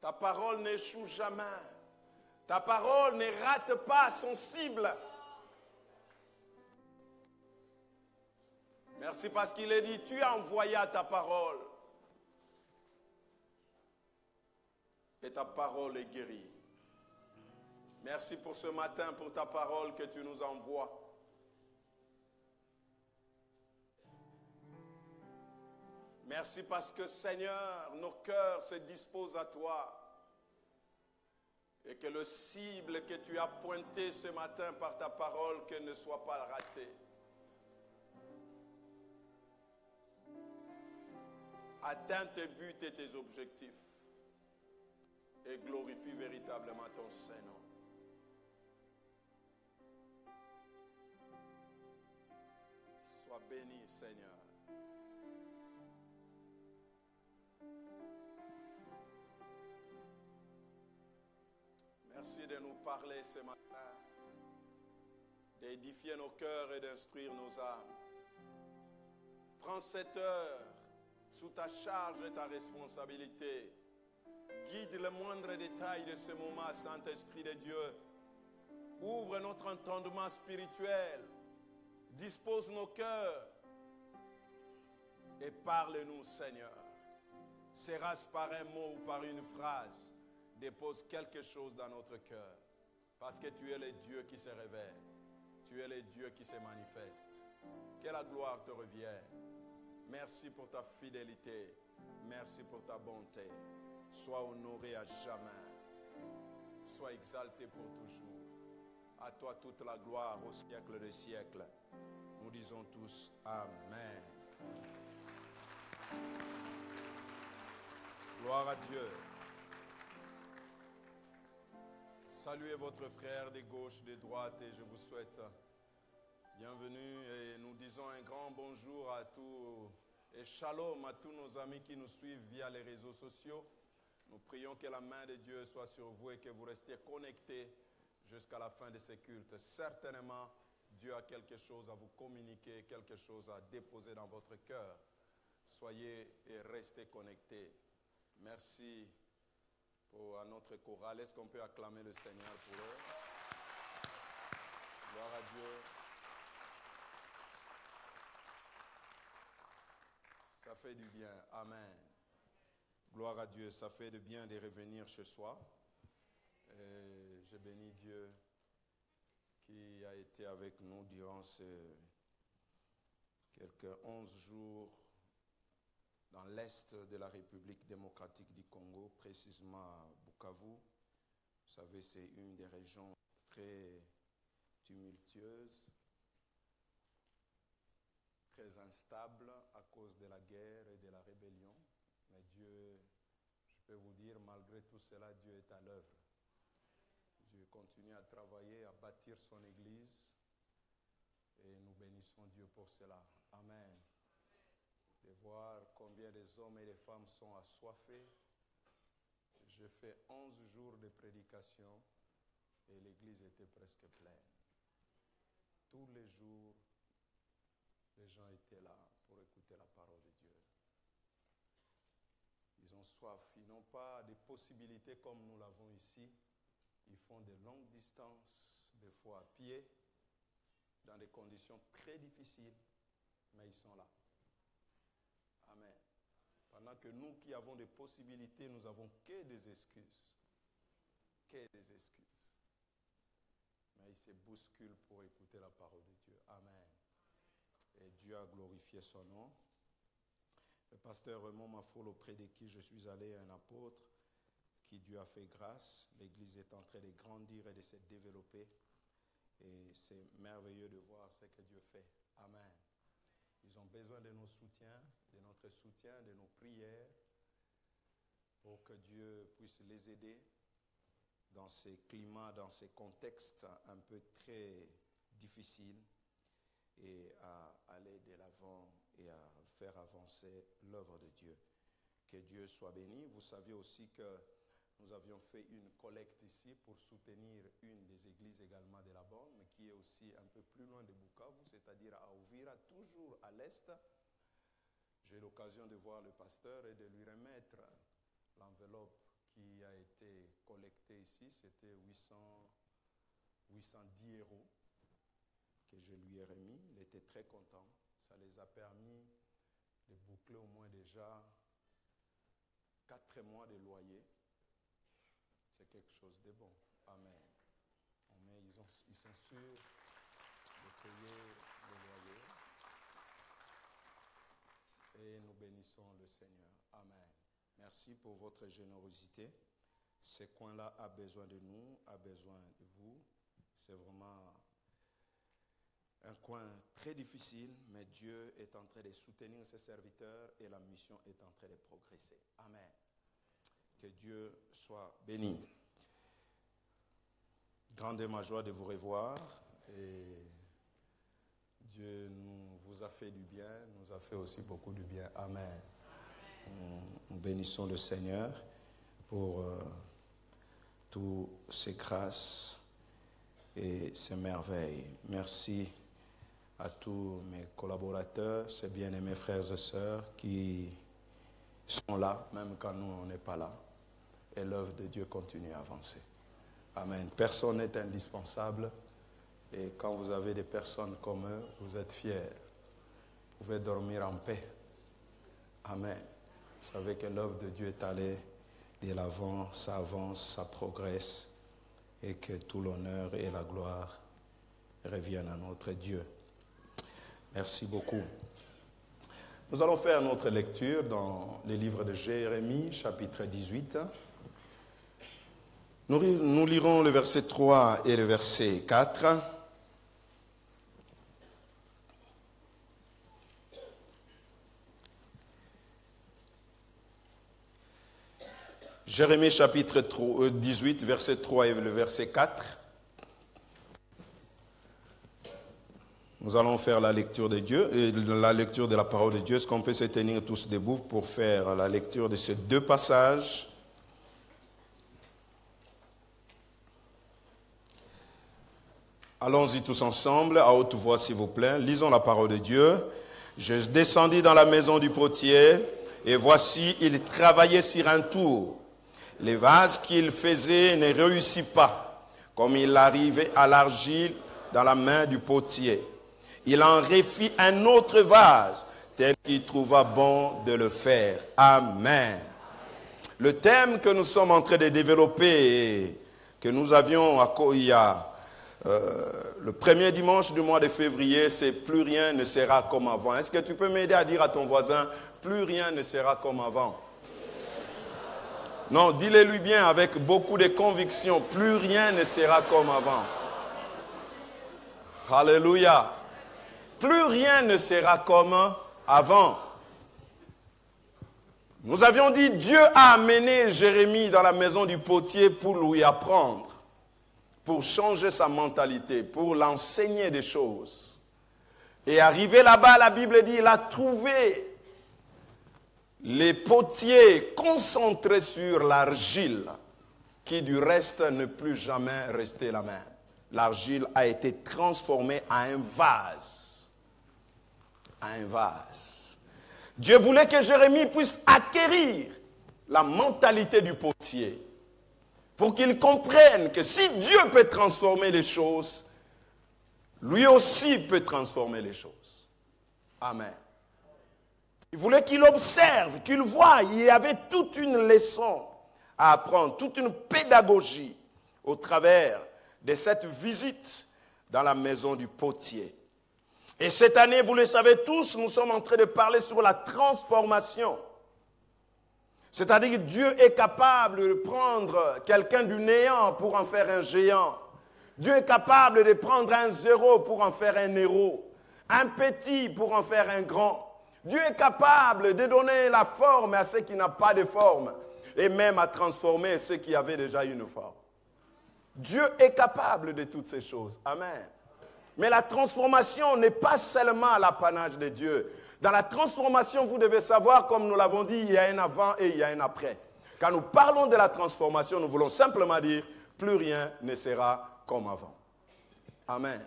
Ta parole n'échoue jamais. Ta parole ne rate pas son cible. Merci parce qu'il est dit, tu as envoyé ta parole. Et ta parole est guérie. Merci pour ce matin, pour ta parole que tu nous envoies. Merci parce que, Seigneur, nos cœurs se disposent à toi. Et que le cible que tu as pointé ce matin par ta parole, qu'elle ne soit pas ratée. Atteins tes buts et tes objectifs. Et glorifie véritablement ton Saint-Nom. Sois béni, Seigneur. Merci de nous parler ce matin, d'édifier nos cœurs et d'instruire nos âmes. Prends cette heure sous ta charge et ta responsabilité. Guide le moindre détail de ce moment, Saint-Esprit de Dieu. Ouvre notre entendement spirituel. Dispose nos cœurs. Et parle-nous, Seigneur. Sera-ce par un mot ou par une phrase, dépose quelque chose dans notre cœur. Parce que tu es le Dieu qui se révèle. Tu es le Dieu qui se manifeste. Que la gloire te revienne. Merci pour ta fidélité. Merci pour ta bonté. Sois honoré à jamais. Sois exalté pour toujours. À toi toute la gloire au siècle des siècles. Nous disons tous Amen. Gloire à Dieu. Saluez votre frère de gauche, de droite et je vous souhaite bienvenue et nous disons un grand bonjour à tous et shalom à tous nos amis qui nous suivent via les réseaux sociaux. Nous prions que la main de Dieu soit sur vous et que vous restiez connectés jusqu'à la fin de ce culte. Certainement, Dieu a quelque chose à vous communiquer, quelque chose à déposer dans votre cœur. Soyez et restez connectés. Merci à notre chorale. Est-ce qu'on peut acclamer le Seigneur pour eux? Gloire à Dieu. Ça fait du bien. Amen. Gloire à Dieu. Ça fait du bien de revenir chez soi. Et je bénis Dieu qui a été avec nous durant ces quelques 11 jours dans l'est de la République démocratique du Congo, précisément à Bukavu. Vous savez, c'est une des régions très tumultueuses, très instable à cause de la guerre et de la rébellion. Mais Dieu, je peux vous dire, malgré tout cela, Dieu est à l'œuvre. Dieu continue à travailler, à bâtir son Église et nous bénissons Dieu pour cela. Amen. De voir combien les hommes et les femmes sont assoiffés. J'ai fait 11 jours de prédication et l'église était presque pleine. Tous les jours, les gens étaient là pour écouter la parole de Dieu. Ils ont soif, ils n'ont pas de possibilités comme nous l'avons ici. Ils font de longues distances, des fois à pied, dans des conditions très difficiles, mais ils sont là. Amen. Pendant que nous qui avons des possibilités, nous n'avons que des excuses. Que des excuses. Mais ils se bousculent pour écouter la parole de Dieu. Amen. Et Dieu a glorifié son nom. Le pasteur Raymond Mafoul, auprès de qui je suis allé, un apôtre, qui Dieu a fait grâce. L'église est en train de grandir et de se développer. Et c'est merveilleux de voir ce que Dieu fait. Amen. Ils ont besoin de nos soutiens, de notre soutien, de nos prières, pour que Dieu puisse les aider dans ces climats, dans ces contextes un peu très difficiles, et à aller de l'avant et à faire avancer l'œuvre de Dieu. Que Dieu soit béni. Vous savez aussi que nous avions fait une collecte ici pour soutenir une des églises également de la bande, mais qui est aussi un peu plus loin de Bukavu, c'est-à-dire à Uvira, toujours à l'est. J'ai eu l'occasion de voir le pasteur et de lui remettre l'enveloppe qui a été collecté ici, c'était 810 euros que je lui ai remis. Il était très content. Ça les a permis de boucler au moins déjà 4 mois de loyer. C'est quelque chose de bon. Amen. Mais ils sont sûrs de payer le loyer. Et nous bénissons le Seigneur. Amen. Merci pour votre générosité. Ce coin-là a besoin de nous, a besoin de vous. C'est vraiment un coin très difficile, mais Dieu est en train de soutenir ses serviteurs et la mission est en train de progresser. Amen. Que Dieu soit béni. Grande est ma joie de vous revoir et Dieu vous a fait du bien, nous a fait aussi beaucoup du bien. Amen. Nous bénissons le Seigneur pour toutes ses grâces et ses merveilles. Merci à tous mes collaborateurs, ces bien-aimés frères et sœurs qui sont là, même quand nous, on n'est pas là. Et l'œuvre de Dieu continue à avancer. Amen. Personne n'est indispensable. Et quand vous avez des personnes comme eux, vous êtes fiers. Vous pouvez dormir en paix. Amen. Vous savez que l'œuvre de Dieu est allée de l'avant, ça avance, ça progresse. Et que tout l'honneur et la gloire reviennent à notre Dieu. Merci beaucoup. Nous allons faire notre lecture dans les livres de Jérémie, chapitre 18. Nous lirons le verset 3 et le verset 4. Jérémie chapitre 18, verset 3 et le verset 4. Nous allons faire la lecture de Dieu, la lecture de la parole de Dieu. Est-ce qu'on peut se tenir tous debout pour faire la lecture de ces deux passages? Allons-y tous ensemble, à haute voix s'il vous plaît. Lisons la parole de Dieu. Je descendis dans la maison du potier, et voici, il travaillait sur un tour. Les vases qu'il faisait ne réussissaient pas, comme il arrivait à l'argile dans la main du potier. Il en refit un autre vase, tel qu'il trouva bon de le faire. Amen. Le thème que nous sommes en train de développer, et que nous avions il y a le premier dimanche du mois de février, c'est « Plus rien ne sera comme avant ». Est-ce que tu peux m'aider à dire à ton voisin « Plus rien ne sera comme avant ». Non, dis-le-lui bien avec beaucoup de conviction. « Plus rien ne sera comme avant ». Alléluia. Plus rien ne sera comme avant. Nous avions dit, Dieu a amené Jérémie dans la maison du potier pour lui apprendre, pour changer sa mentalité, pour l'enseigner des choses. Et arrivé là-bas, la Bible dit, il a trouvé les potiers concentrés sur l'argile, qui du reste ne plus jamais rester la même. L'argile a été transformée en un vase. Un vase. Dieu voulait que Jérémie puisse acquérir la mentalité du potier, pour qu'il comprenne que si Dieu peut transformer les choses, lui aussi peut transformer les choses. Amen. Il voulait qu'il observe, qu'il voie. Il y avait toute une leçon à apprendre, toute une pédagogie au travers de cette visite dans la maison du potier. Et cette année, vous le savez tous, nous sommes en train de parler sur la transformation. C'est-à-dire que Dieu est capable de prendre quelqu'un du néant pour en faire un géant. Dieu est capable de prendre un zéro pour en faire un héros. Un petit pour en faire un grand. Dieu est capable de donner la forme à ceux qui n'ont pas de forme. Et même à transformer ceux qui avaient déjà une forme. Dieu est capable de toutes ces choses. Amen. Mais la transformation n'est pas seulement l'apanage de Dieu. Dans la transformation, vous devez savoir, comme nous l'avons dit, il y a un avant et il y a un après. Quand nous parlons de la transformation, nous voulons simplement dire, plus rien ne sera comme avant. Amen.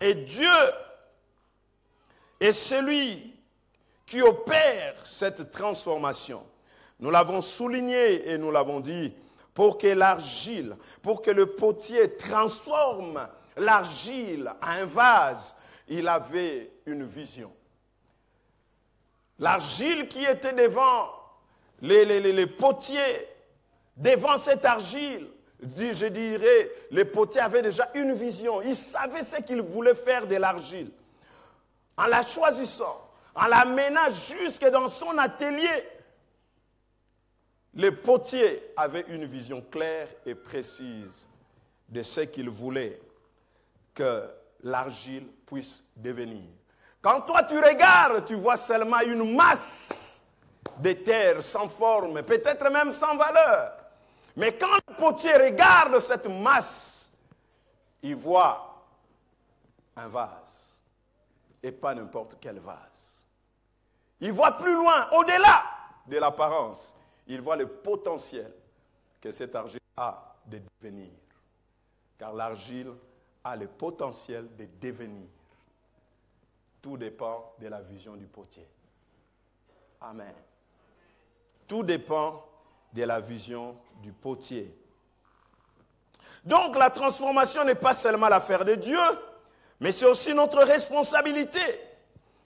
Et Dieu est celui qui opère cette transformation. Nous l'avons souligné et nous l'avons dit, pour que l'argile, pour que le potier transforme l'argile en un vase, il avait une vision. L'argile qui était devant les potiers, devant cette argile, je dirais, les potiers avaient déjà une vision. Ils savaient ce qu'ils voulaient faire de l'argile. En la choisissant, en l'amenant jusque dans son atelier, les potiers avaient une vision claire et précise de ce qu'ils voulaient que l'argile puisse devenir. Quand toi tu regardes, tu vois seulement une masse de terre sans forme, peut-être même sans valeur. Mais quand le potier regarde cette masse, il voit un vase, et pas n'importe quel vase. Il voit plus loin, au-delà de l'apparence. Il voit le potentiel que cette argile a de devenir. Car l'argile a le potentiel de devenir. Tout dépend de la vision du potier. Amen. Tout dépend de la vision du potier. Donc la transformation n'est pas seulement l'affaire de Dieu, mais c'est aussi notre responsabilité.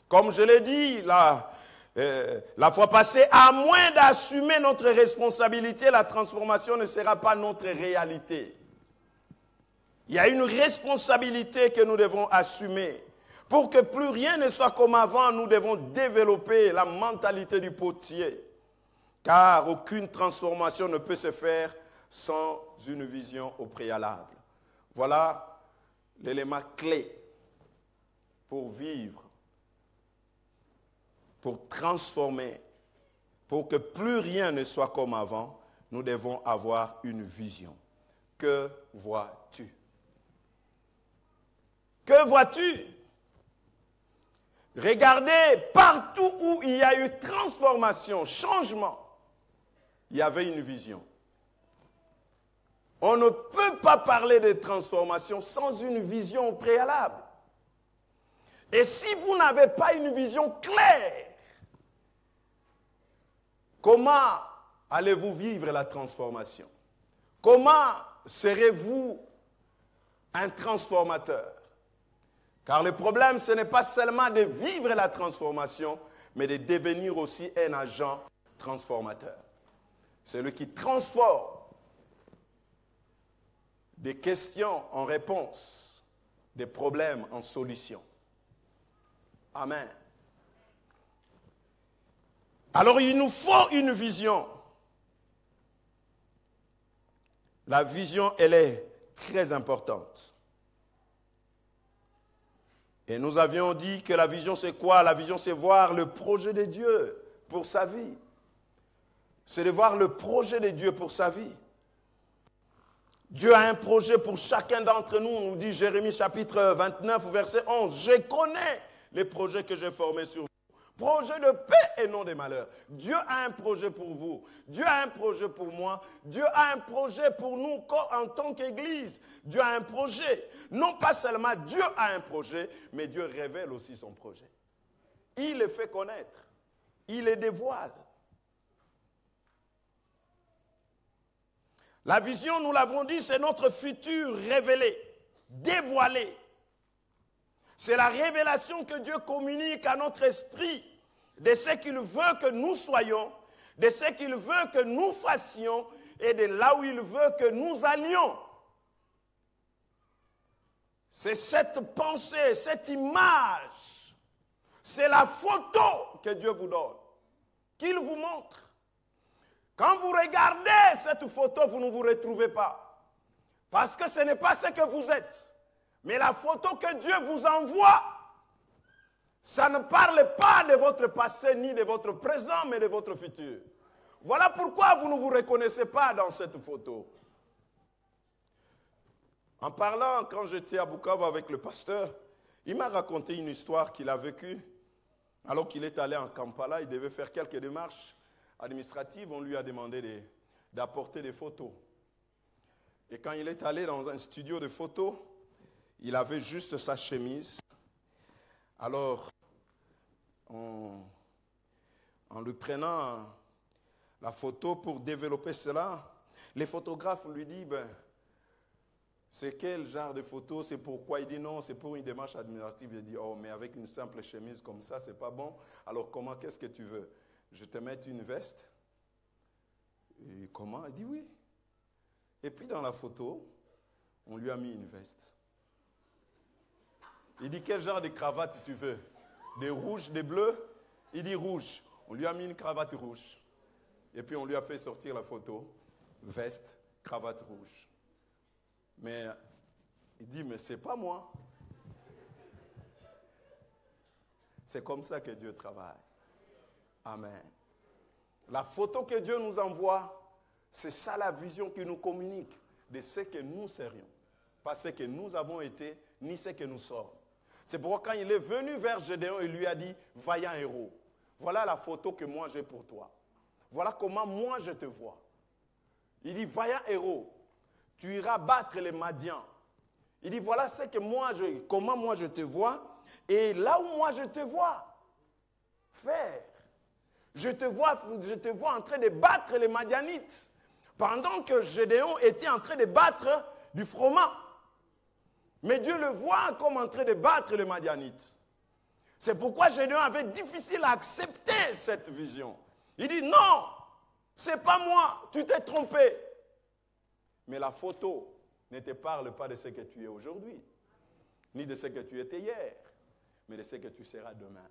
Comme je l'ai dit la fois passée, à moins d'assumer notre responsabilité, la transformation ne sera pas notre réalité. Il y a une responsabilité que nous devons assumer. Pour que plus rien ne soit comme avant, nous devons développer la mentalité du potier. Car aucune transformation ne peut se faire sans une vision au préalable. Voilà l'élément clé pour vivre, pour transformer, pour que plus rien ne soit comme avant, nous devons avoir une vision. Que vois-tu? Que vois-tu? Regardez, partout où il y a eu transformation, changement, il y avait une vision. On ne peut pas parler de transformation sans une vision au préalable. Et si vous n'avez pas une vision claire, comment allez-vous vivre la transformation? Comment serez-vous un transformateur? Car le problème, ce n'est pas seulement de vivre la transformation, mais de devenir aussi un agent transformateur. Celui qui transforme des questions en réponses, des problèmes en solutions. Amen. Alors il nous faut une vision. La vision, elle est très importante. Et nous avions dit que la vision, c'est quoi? La vision, c'est voir le projet de Dieu pour sa vie. C'est de voir le projet de Dieu pour sa vie. Dieu a un projet pour chacun d'entre nous, nous dit Jérémie chapitre 29, verset 11. Je connais les projets que j'ai formés sur vous. Projet de paix et non de malheur. Dieu a un projet pour vous. Dieu a un projet pour moi. Dieu a un projet pour nous en tant qu'Église. Dieu a un projet. Non pas seulement Dieu a un projet, mais Dieu révèle aussi son projet. Il le fait connaître. Il le dévoile. La vision, nous l'avons dit, c'est notre futur révélé, dévoilé. C'est la révélation que Dieu communique à notre esprit de ce qu'il veut que nous soyons, de ce qu'il veut que nous fassions et de là où il veut que nous allions. C'est cette pensée, cette image, c'est la photo que Dieu vous donne, qu'il vous montre. Quand vous regardez cette photo, vous ne vous retrouvez pas. Parce que ce n'est pas ce que vous êtes. Mais la photo que Dieu vous envoie, ça ne parle pas de votre passé ni de votre présent, mais de votre futur. Voilà pourquoi vous ne vous reconnaissez pas dans cette photo. En parlant, quand j'étais à Bukavu avec le pasteur, il m'a raconté une histoire qu'il a vécue. Alors qu'il est allé en Kampala, il devait faire quelques démarches administratives. On lui a demandé d'apporter des photos. Et quand il est allé dans un studio de photos, il avait juste sa chemise. Alors, en lui prenant la photo pour développer cela. Les photographes lui disent, c'est quel genre de photo, c'est pourquoi? Il dit non, c'est pour une démarche administrative. Il dit, oh, mais avec une simple chemise comme ça, c'est pas bon. Alors comment, qu'est-ce que tu veux? Je te mette une veste? Et comment? Il dit oui. Et puis dans la photo, on lui a mis une veste. Il dit, quel genre de cravate tu veux? Des rouges, des bleus? Il dit rouge. On lui a mis une cravate rouge. Et puis on lui a fait sortir la photo. Veste, cravate rouge. Mais il dit, mais c'est pas moi. C'est comme ça que Dieu travaille. Amen. La photo que Dieu nous envoie, c'est ça la vision qu'il nous communique de ce que nous serions. Pas ce que nous avons été, ni ce que nous sommes. C'est pourquoi quand il est venu vers Gédéon, il lui a dit, vaillant héros, voilà la photo que moi j'ai pour toi. Voilà comment moi je te vois. Il dit, vaillant héros, tu iras battre les Madians. Il dit, voilà ce que comment moi je te vois, et là où moi je te vois faire. Je te vois en train de battre les Madianites. Pendant que Gédéon était en train de battre du froment. Mais Dieu le voit comme en train de battre les Madianites. C'est pourquoi Gédéon avait difficile à accepter cette vision. Il dit, non, c'est pas moi, tu t'es trompé. Mais la photo ne te parle pas de ce que tu es aujourd'hui, ni de ce que tu étais hier, mais de ce que tu seras demain.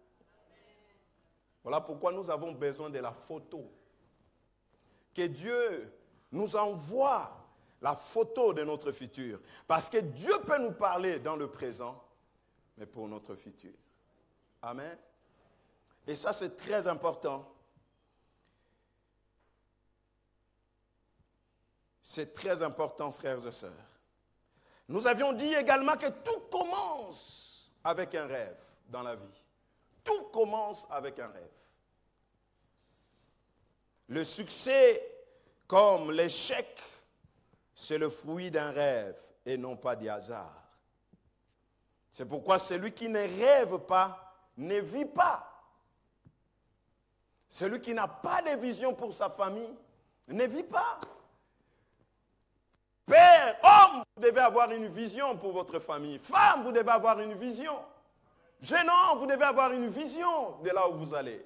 Voilà pourquoi nous avons besoin de la photo. Que Dieu nous envoie la photo de notre futur. Parce que Dieu peut nous parler dans le présent, mais pour notre futur. Amen. Et ça, c'est très important. C'est très important, frères et sœurs. Nous avions dit également que tout commence avec un rêve dans la vie. Tout commence avec un rêve. Le succès comme l'échec, c'est le fruit d'un rêve et non pas du hasard. C'est pourquoi celui qui ne rêve pas ne vit pas. Celui qui n'a pas de vision pour sa famille ne vit pas. Père, homme, vous devez avoir une vision pour votre famille. Femme, vous devez avoir une vision. Jeune homme, vous devez avoir une vision de là où vous allez.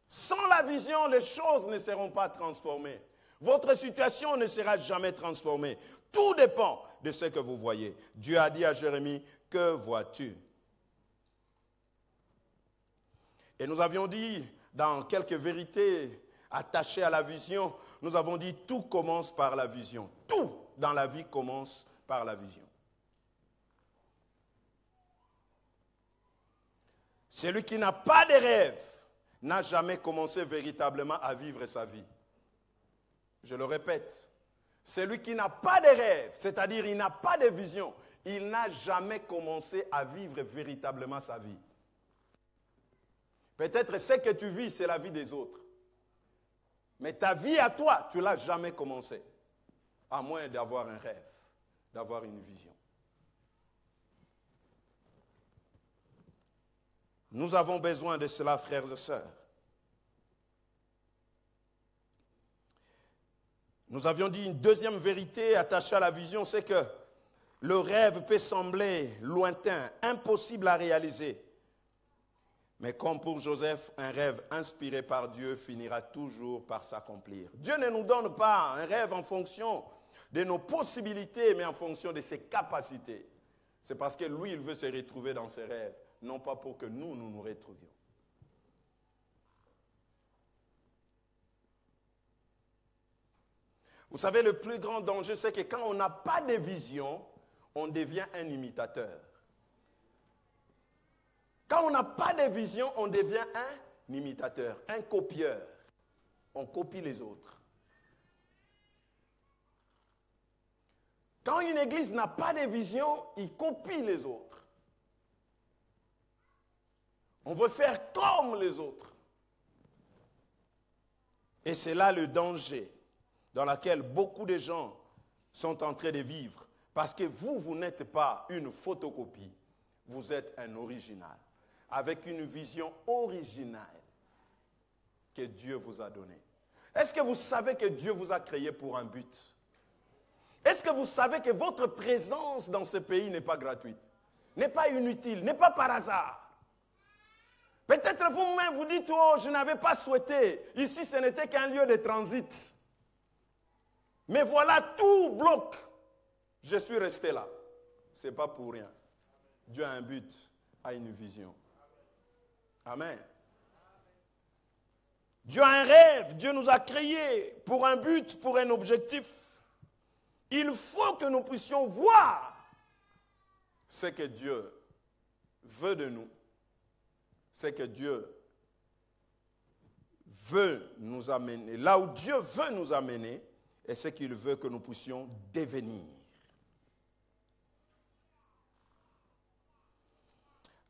Sans la vision, les choses ne seront pas transformées. Votre situation ne sera jamais transformée. Tout dépend de ce que vous voyez. Dieu a dit à Jérémie, que vois-tu? Et nous avions dit, dans quelques vérités attachées à la vision, nous avons dit, tout commence par la vision. Tout dans la vie commence par la vision. Celui qui n'a pas de rêve n'a jamais commencé véritablement à vivre sa vie. Je le répète, celui qui n'a pas de rêve, c'est-à-dire il n'a pas de vision, il n'a jamais commencé à vivre véritablement sa vie. Peut-être ce que tu vis, c'est la vie des autres. Mais ta vie à toi, tu ne l'as jamais commencé. À moins d'avoir un rêve, d'avoir une vision. Nous avons besoin de cela, frères et sœurs. Nous avions dit une deuxième vérité attachée à la vision, c'est que le rêve peut sembler lointain, impossible à réaliser. Mais comme pour Joseph, un rêve inspiré par Dieu finira toujours par s'accomplir. Dieu ne nous donne pas un rêve en fonction de nos possibilités, mais en fonction de ses capacités. C'est parce que lui, il veut se retrouver dans ses rêves, non pas pour que nous nous retrouvions. Vous savez, le plus grand danger, c'est que quand on n'a pas de vision, on devient un imitateur. Quand on n'a pas de vision, on devient un imitateur, un copieur. On copie les autres. Quand une église n'a pas de vision, il copie les autres. On veut faire comme les autres. Et c'est là le danger dans lequel beaucoup de gens sont en train de vivre. Parce que vous n'êtes pas une photocopie. Vous êtes un original. Avec une vision originale. que Dieu vous a donné? Est-ce que vous savez que Dieu vous a créé pour un but? Est-ce que vous savez que votre présence dans ce pays n'est pas gratuite, n'est pas inutile, n'est pas par hasard? Peut-être vous-même vous dites, oh, je n'avais pas souhaité. Ici, ce n'était qu'un lieu de transit. Mais voilà, tout bloque. Je suis resté là. Ce n'est pas pour rien. Dieu a un but, a une vision. Amen. Dieu a un rêve. Dieu nous a créés pour un but, pour un objectif. Il faut que nous puissions voir ce que Dieu veut de nous. Ce que Dieu veut nous amener. Là où Dieu veut nous amener, et ce qu'il veut que nous puissions devenir.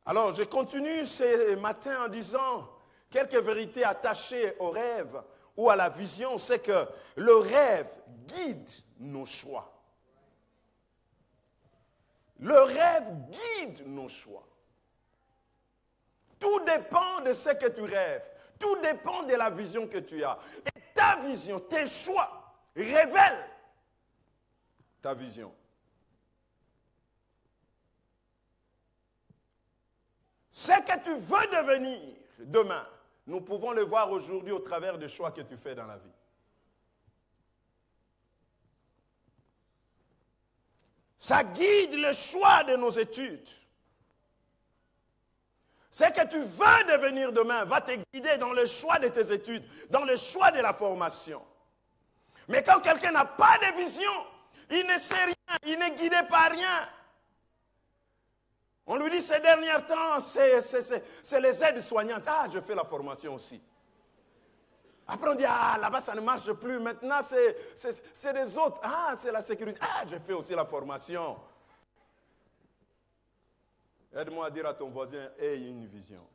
Alors, je continue ce matin en disant quelques vérités attachées au rêve ou à la vision. C'est que le rêve guide nos choix. Le rêve guide nos choix. Tout dépend de ce que tu rêves. Tout dépend de la vision que tu as. Et ta vision, tes choix, révèlent ta vision. Ce que tu veux devenir demain, nous pouvons le voir aujourd'hui au travers des choix que tu fais dans la vie. Ça guide le choix de nos études. Ce que tu veux devenir demain va te guider dans le choix de tes études, dans le choix de la formation. Mais quand quelqu'un n'a pas de vision, il ne sait rien, il n'est guidé par rien. On lui dit ces derniers temps, c'est les aides-soignantes. Ah, je fais la formation aussi. Après on dit, ah, là-bas ça ne marche plus. Maintenant c'est les autres. Ah, c'est la sécurité. Ah, je fais aussi la formation. Aide-moi à dire à ton voisin, aie une vision.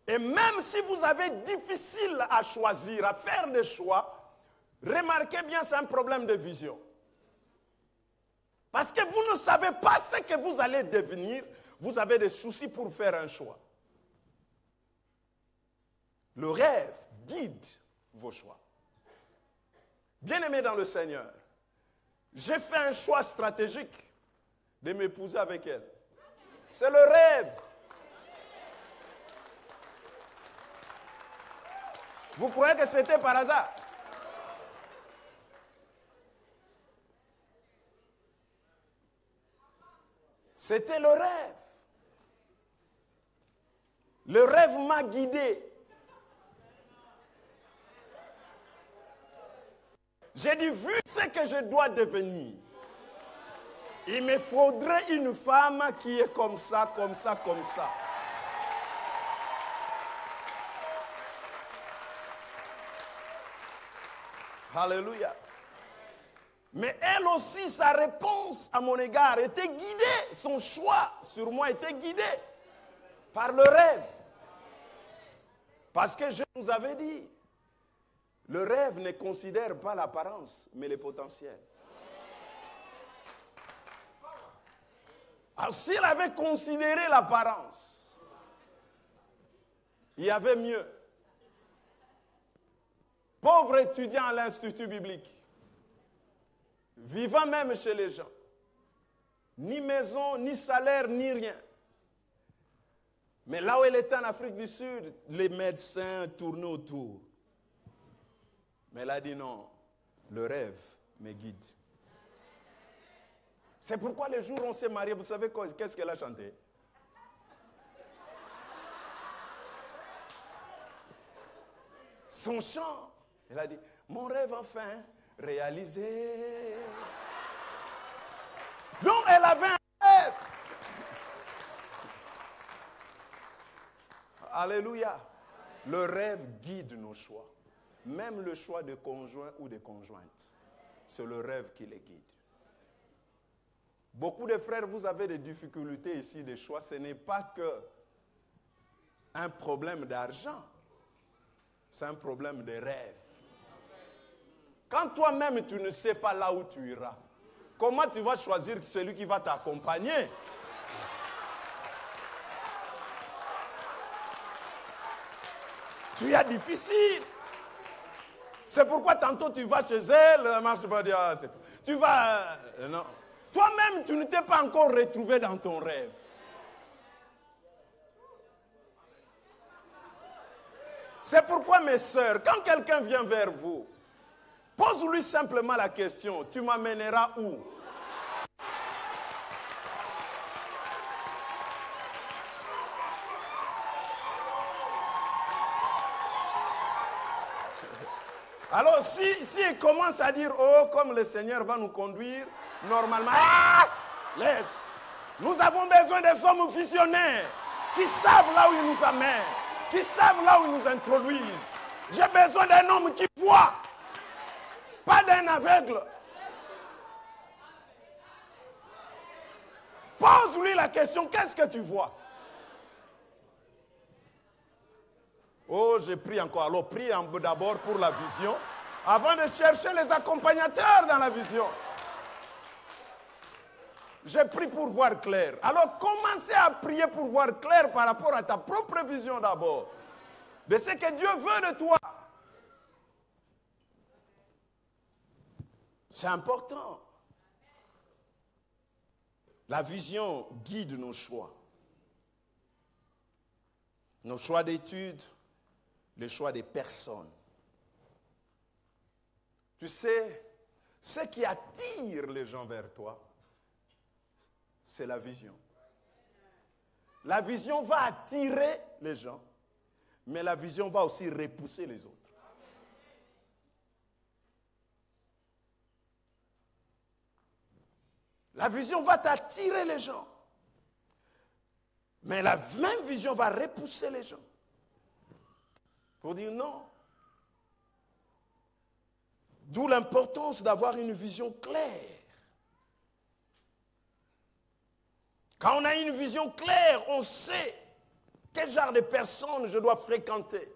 Et même si vous avez difficile à choisir, à faire des choix, remarquez bien, c'est un problème de vision. Parce que vous ne savez pas ce que vous allez devenir, vous avez des soucis pour faire un choix. Le rêve guide vos choix. Bien-aimé dans le Seigneur, j'ai fait un choix stratégique de m'épouser avec elle. C'est le rêve. Vous croyez que c'était par hasard? C'était le rêve. Le rêve m'a guidé. J'ai dit, vu ce que je dois devenir, il me faudrait une femme qui est comme ça, comme ça, comme ça. Alléluia. Mais elle aussi, sa réponse à mon égard était guidée. Son choix sur moi était guidé par le rêve. Parce que je vous avais dit, le rêve ne considère pas l'apparence, mais le potentiel. Alors, s'il avait considéré l'apparence, il y avait mieux. Pauvre étudiant à l'Institut biblique, vivant même chez les gens, ni maison, ni salaire, ni rien. Mais là où elle était en Afrique du Sud, les médecins tournaient autour. Mais elle a dit non, le rêve me guide. C'est pourquoi le jour où on s'est marié, vous savez qu'est-ce qu'elle a chanté? Son chant. Elle a dit, mon rêve enfin réalisé. Donc elle avait un rêve. Alléluia. Le rêve guide nos choix. Même le choix de conjoint ou de conjointe. C'est le rêve qui les guide. Beaucoup de frères, vous avez des difficultés ici, des choix. Ce n'est pas que un problème d'argent. C'est un problème de rêve. Quand toi-même, tu ne sais pas là où tu iras, comment tu vas choisir celui qui va t'accompagner? Tu es difficile. C'est pourquoi tantôt tu vas chez elle, la marche pas dire, tu vas, non. Toi-même, tu ne t'es pas encore retrouvé dans ton rêve. C'est pourquoi, mes sœurs, quand quelqu'un vient vers vous, pose-lui simplement la question, tu m'amèneras où? Alors, si il commence à dire, oh, comme le Seigneur va nous conduire, normalement, laisse. Nous avons besoin des hommes visionnaires qui savent là où ils nous amènent, qui savent là où ils nous introduisent. J'ai besoin d'un homme qui voit, pas d'un aveugle. Pose-lui la question, qu'est-ce que tu vois? Oh, j'ai pris encore. Alors, prie d'abord pour la vision, avant de chercher les accompagnateurs dans la vision. J'ai pris pour voir clair. Alors, commencez à prier pour voir clair par rapport à ta propre vision d'abord. De ce que Dieu veut de toi. C'est important. La vision guide nos choix. Nos choix d'études, les choix des personnes. Tu sais, ce qui attire les gens vers toi, c'est la vision. La vision va attirer les gens, mais la vision va aussi repousser les autres. La vision va t'attirer les gens, mais la même vision va repousser les gens. Pour dire non. D'où l'importance d'avoir une vision claire. Quand on a une vision claire, on sait quel genre de personnes je dois fréquenter,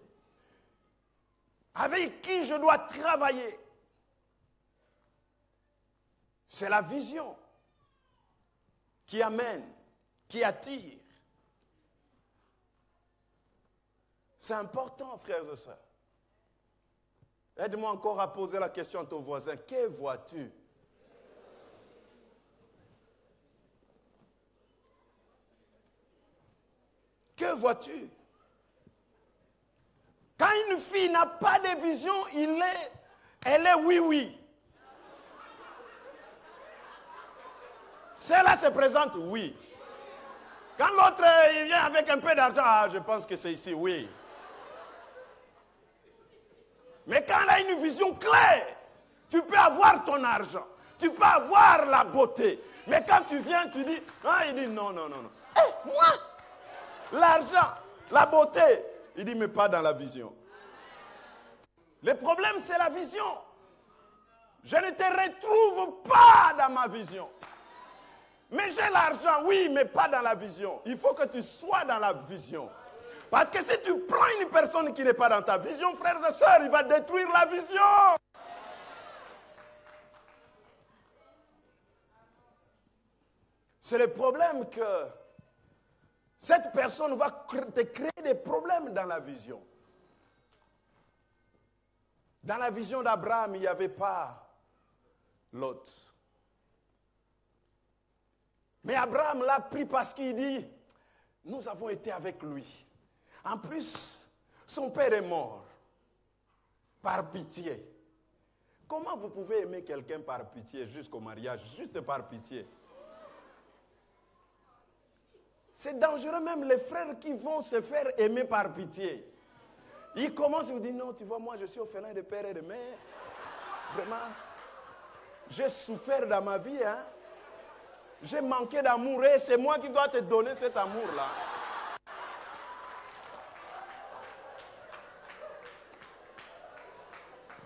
avec qui je dois travailler. C'est la vision qui amène, qui attire. C'est important, frères et sœurs. Aide-moi encore à poser la question à ton voisin. Que vois-tu? Que vois-tu? Quand une fille n'a pas de vision, elle est oui-oui. Celle-là se présente oui. Quand l'autre il vient avec un peu d'argent, je pense que c'est ici, oui. Mais quand elle a une vision claire, tu peux avoir ton argent, tu peux avoir la beauté. Mais quand tu viens, tu dis, il dit non. Moi, l'argent, la beauté. Il dit, mais pas dans la vision. Le problème, c'est la vision. Je ne te retrouve pas dans ma vision. Mais j'ai l'argent, oui, mais pas dans la vision. Il faut que tu sois dans la vision. Parce que si tu prends une personne qui n'est pas dans ta vision, frères et sœurs, il va détruire la vision. C'est le problème que cette personne va te créer des problèmes dans la vision. Dans la vision d'Abraham, il n'y avait pas Lot. Mais Abraham l'a pris parce qu'il dit, nous avons été avec lui. En plus, son père est mort par pitié. Comment vous pouvez aimer quelqu'un par pitié jusqu'au mariage, juste par pitié? C'est dangereux même les frères qui vont se faire aimer par pitié. Ils commencent à vous dire, non, tu vois, moi je suis orphelin de père et de mère. Vraiment, j'ai souffert dans ma vie, hein. J'ai manqué d'amour et c'est moi qui dois te donner cet amour-là.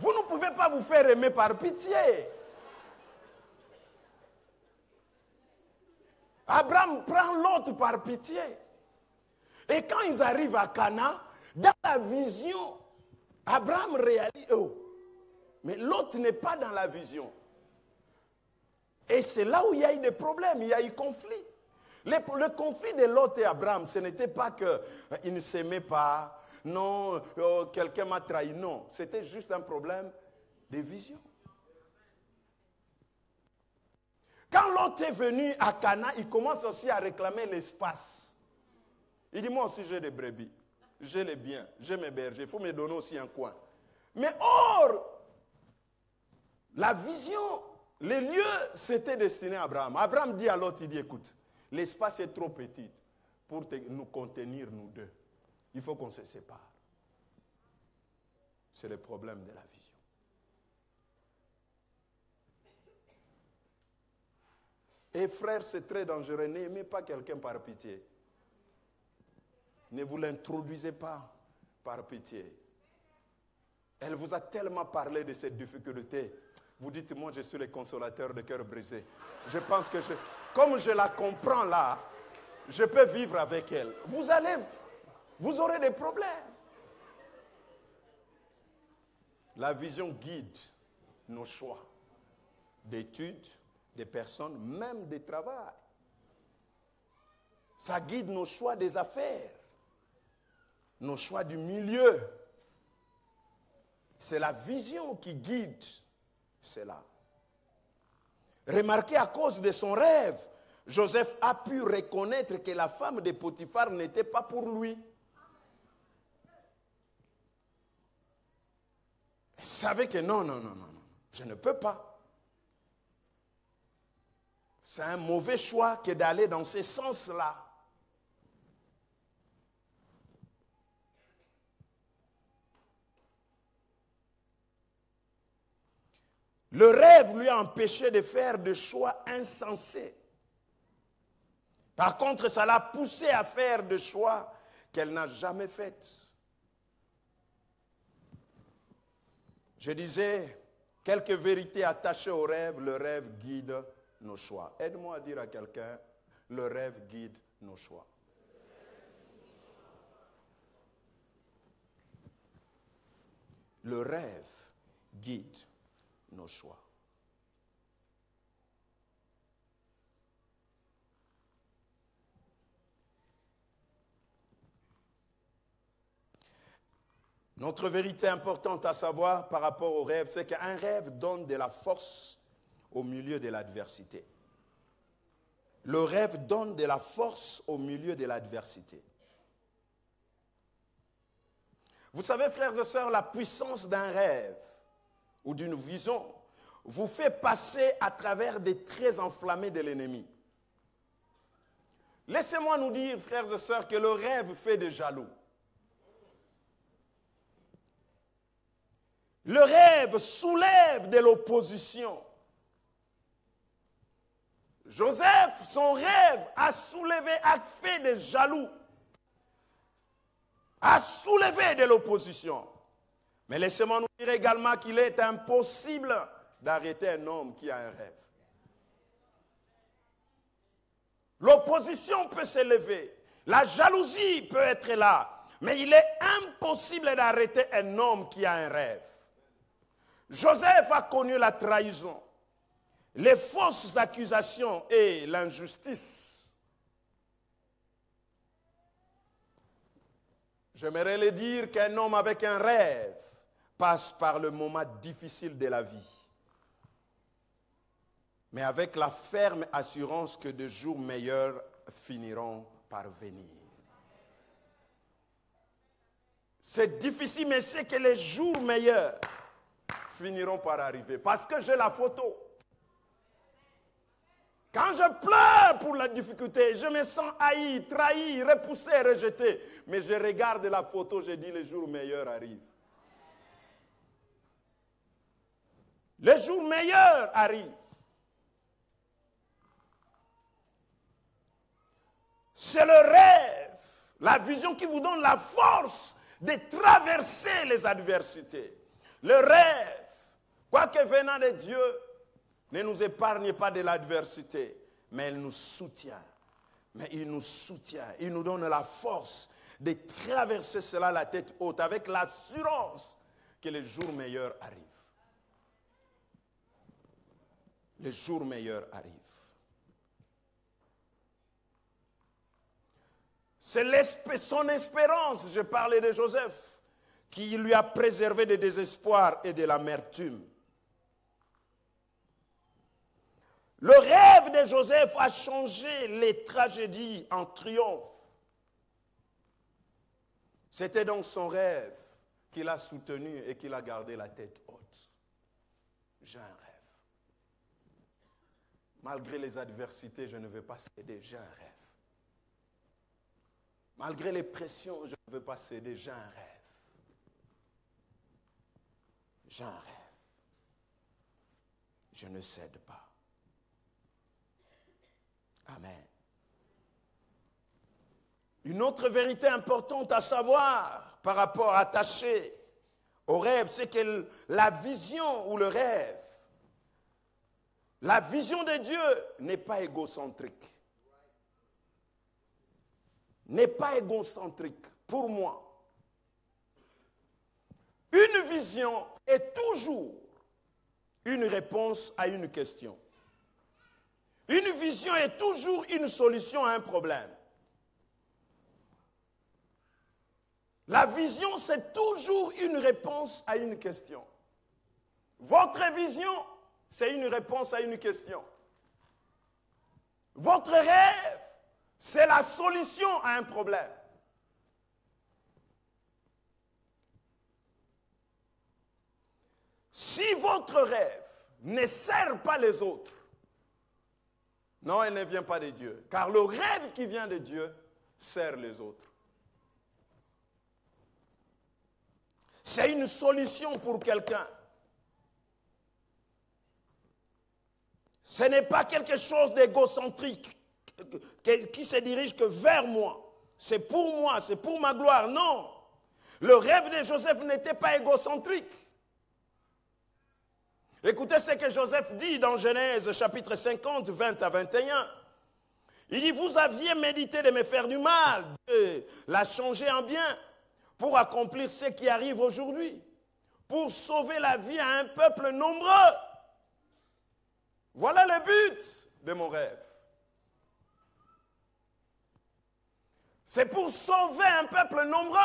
Vous ne pouvez pas vous faire aimer par pitié. Abraham prend Lot par pitié. Et quand ils arrivent à Canaan, dans la vision, Abraham réalise, mais Lot n'est pas dans la vision. Et c'est là où il y a eu des problèmes, il y a eu conflit. Le conflit de Lot et Abraham, ce n'était pas qu'ils ne s'aimaient pas, non, quelqu'un m'a trahi. Non, c'était juste un problème de vision. Quand l'autre est venu à Cana, il commence aussi à réclamer l'espace. Il dit, moi aussi j'ai des brebis, j'ai les biens, j'ai mes bergers, il faut me donner aussi un coin. Mais or, la vision, les lieux, c'était destiné à Abraham. Abraham dit à l'autre, il dit, écoute, l'espace est trop petit pour nous contenir, nous deux. Il faut qu'on se sépare. C'est le problème de la vision. Et frère, c'est très dangereux. N'aimez pas quelqu'un par pitié. Ne vous l'introduisez pas par pitié. Elle vous a tellement parlé de cette difficulté. Vous dites, moi je suis le consolateur de cœur brisé. Je pense que comme je la comprends là, je peux vivre avec elle. Vous aurez des problèmes. La vision guide nos choix d'études, des personnes, même des travail. Ça guide nos choix des affaires, nos choix du milieu. C'est la vision qui guide cela. Remarquez, à cause de son rêve, Joseph a pu reconnaître que la femme de Potiphar n'était pas pour lui. Il savait que non, je ne peux pas. C'est un mauvais choix que d'aller dans ce sens-là. Le rêve lui a empêché de faire des choix insensés. Par contre, ça l'a poussé à faire des choix qu'elle n'a jamais faits. Je disais, quelques vérités attachées au rêve, le rêve guide nos choix. Aide-moi à dire à quelqu'un, le rêve guide nos choix. Le rêve guide nos choix. Notre vérité importante à savoir par rapport au rêve, c'est qu'un rêve donne de la force au milieu de l'adversité. Le rêve donne de la force au milieu de l'adversité. Vous savez, frères et sœurs, la puissance d'un rêve ou d'une vision vous fait passer à travers des traits enflammés de l'ennemi. Laissez-moi nous dire, frères et sœurs, que le rêve fait des jaloux. Le rêve soulève de l'opposition. Joseph, son rêve a soulevé, a fait des jaloux, a soulevé de l'opposition. Mais laissez-moi nous dire également qu'il est impossible d'arrêter un homme qui a un rêve. L'opposition peut s'élever, la jalousie peut être là, mais il est impossible d'arrêter un homme qui a un rêve. Joseph a connu la trahison, les fausses accusations et l'injustice. J'aimerais le dire qu'un homme avec un rêve passe par le moment difficile de la vie, mais avec la ferme assurance que des jours meilleurs finiront par venir. C'est difficile, mais c'est que les jours meilleurs finiront par arriver. Parce que j'ai la photo. Quand je pleure pour la difficulté, je me sens haï, trahi, repoussé, rejeté. Mais je regarde la photo, je dis les jours meilleurs arrivent. Les jours meilleurs arrivent. C'est le rêve, la vision qui vous donne la force de traverser les adversités. Le rêve, quoique venant de Dieu, ne nous épargne pas de l'adversité, mais il nous soutient. Il nous donne la force de traverser cela la tête haute avec l'assurance que les jours meilleurs arrivent. Les jours meilleurs arrivent. C'est son espérance, je parlais de Joseph, qui lui a préservé du désespoir et de l'amertume. Le rêve de Joseph a changé les tragédies en triomphe. C'était donc son rêve qu'il a soutenu et qu'il a gardé la tête haute. J'ai un rêve. Malgré les adversités, je ne veux pas céder, j'ai un rêve. Malgré les pressions, je ne veux pas céder, j'ai un rêve. J'ai un rêve. Je ne cède pas. Amen. Une autre vérité importante à savoir par rapport attaché au rêve, c'est que la vision ou le rêve, la vision de Dieu n'est pas égocentrique. N'est pas égocentrique pour moi. Une vision est toujours une réponse à une question. Une vision est toujours une solution à un problème. La vision, c'est toujours une réponse à une question. Votre vision, c'est une réponse à une question. Votre rêve, c'est la solution à un problème. Si votre rêve ne sert pas les autres, non, elle ne vient pas de Dieu. Car le rêve qui vient de Dieu sert les autres. C'est une solution pour quelqu'un. Ce n'est pas quelque chose d'égocentrique qui se dirige que vers moi. C'est pour ma gloire. Non. Le rêve de Joseph n'était pas égocentrique. Écoutez ce que Joseph dit dans Genèse chapitre 50, 20 à 21. Il dit, vous aviez médité de me faire du mal, de la changer en bien, pour accomplir ce qui arrive aujourd'hui, pour sauver la vie à un peuple nombreux. Voilà le but de mon rêve. C'est pour sauver un peuple nombreux.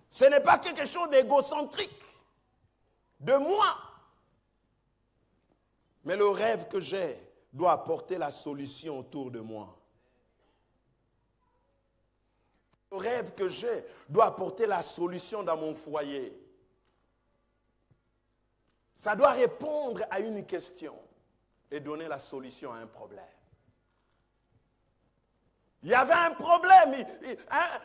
Ce n'est pas quelque chose d'égocentrique de moi. Mais le rêve que j'ai doit apporter la solution autour de moi. Le rêve que j'ai doit apporter la solution dans mon foyer. Ça doit répondre à une question et donner la solution à un problème. Il y avait un problème,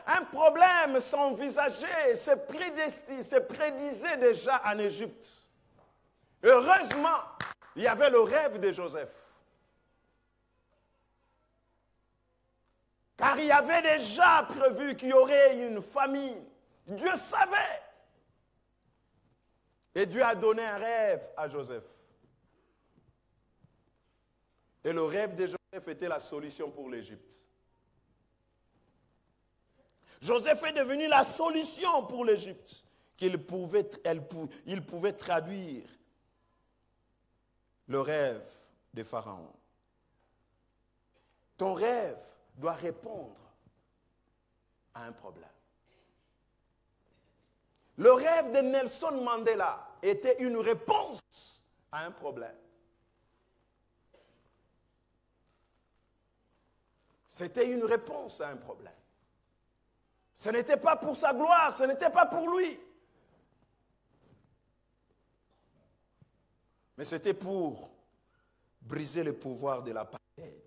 un problème s'envisageait, se prédisait déjà en Égypte. Heureusement, il y avait le rêve de Joseph. Car il y avait déjà prévu qu'il y aurait une famine. Dieu savait. Et Dieu a donné un rêve à Joseph. Et le rêve de Joseph était la solution pour l'Égypte. Joseph est devenu la solution pour l'Égypte, qu'il pouvait, il pouvait traduire le rêve de Pharaon. Ton rêve doit répondre à un problème. Le rêve de Nelson Mandela était une réponse à un problème. C'était une réponse à un problème. Ce n'était pas pour sa gloire, ce n'était pas pour lui. Mais c'était pour briser le pouvoir de l'apartheid.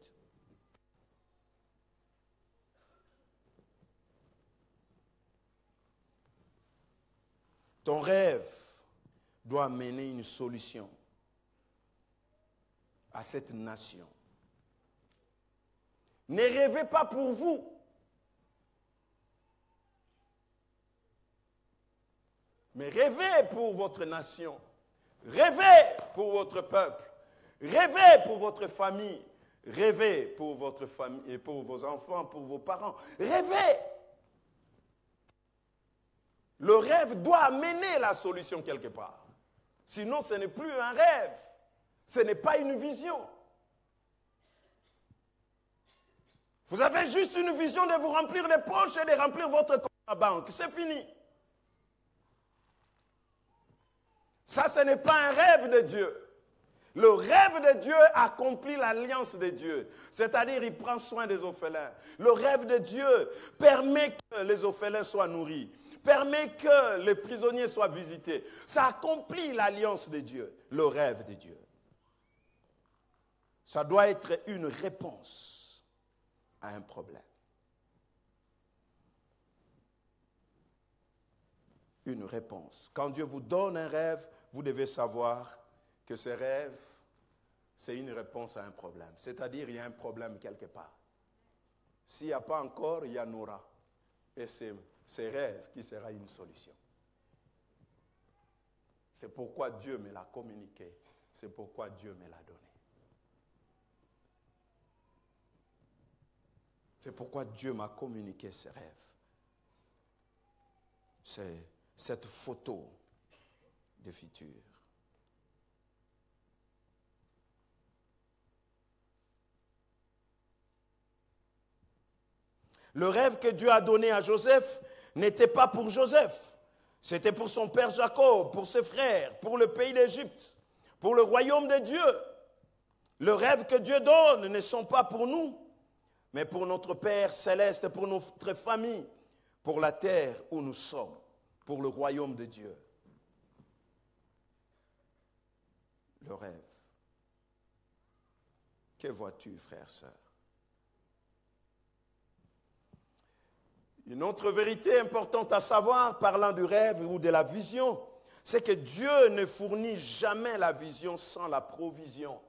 Ton rêve doit amener une solution à cette nation. Ne rêvez pas pour vous. Mais rêvez pour votre nation. Rêvez pour votre peuple. Rêvez pour votre famille. Rêvez pour votre famille et pour vos enfants, pour vos parents. Rêvez. Le rêve doit amener la solution quelque part. Sinon, ce n'est plus un rêve. Ce n'est pas une vision. Vous avez juste une vision de vous remplir les poches et de remplir votre compte à banque. C'est fini. Ça, ce n'est pas un rêve de Dieu. Le rêve de Dieu accomplit l'alliance de Dieu. C'est-à-dire, il prend soin des orphelins. Le rêve de Dieu permet que les orphelins soient nourris, permet que les prisonniers soient visités. Ça accomplit l'alliance de Dieu, le rêve de Dieu. Ça doit être une réponse à un problème. Une réponse. Quand Dieu vous donne un rêve, vous devez savoir que ce rêve, c'est une réponse à un problème. C'est-à-dire, il y a un problème quelque part. S'il n'y a pas encore, il y en aura. Et c'est ce rêve qui sera une solution. C'est pourquoi Dieu me l'a communiqué. C'est pourquoi Dieu me l'a donné. C'est pourquoi Dieu m'a communiqué ce rêve. C'est cette photo de futur. Le rêve que Dieu a donné à Joseph n'était pas pour Joseph. C'était pour son père Jacob, pour ses frères, pour le pays d'Égypte, pour le royaume de Dieu. Le rêve que Dieu donne ne sont pas pour nous, mais pour notre Père céleste, pour notre famille, pour la terre où nous sommes, pour le royaume de Dieu. Le rêve. Que vois-tu, frère, sœur? Une autre vérité importante à savoir, parlant du rêve ou de la vision, c'est que Dieu ne fournit jamais la vision sans la provision.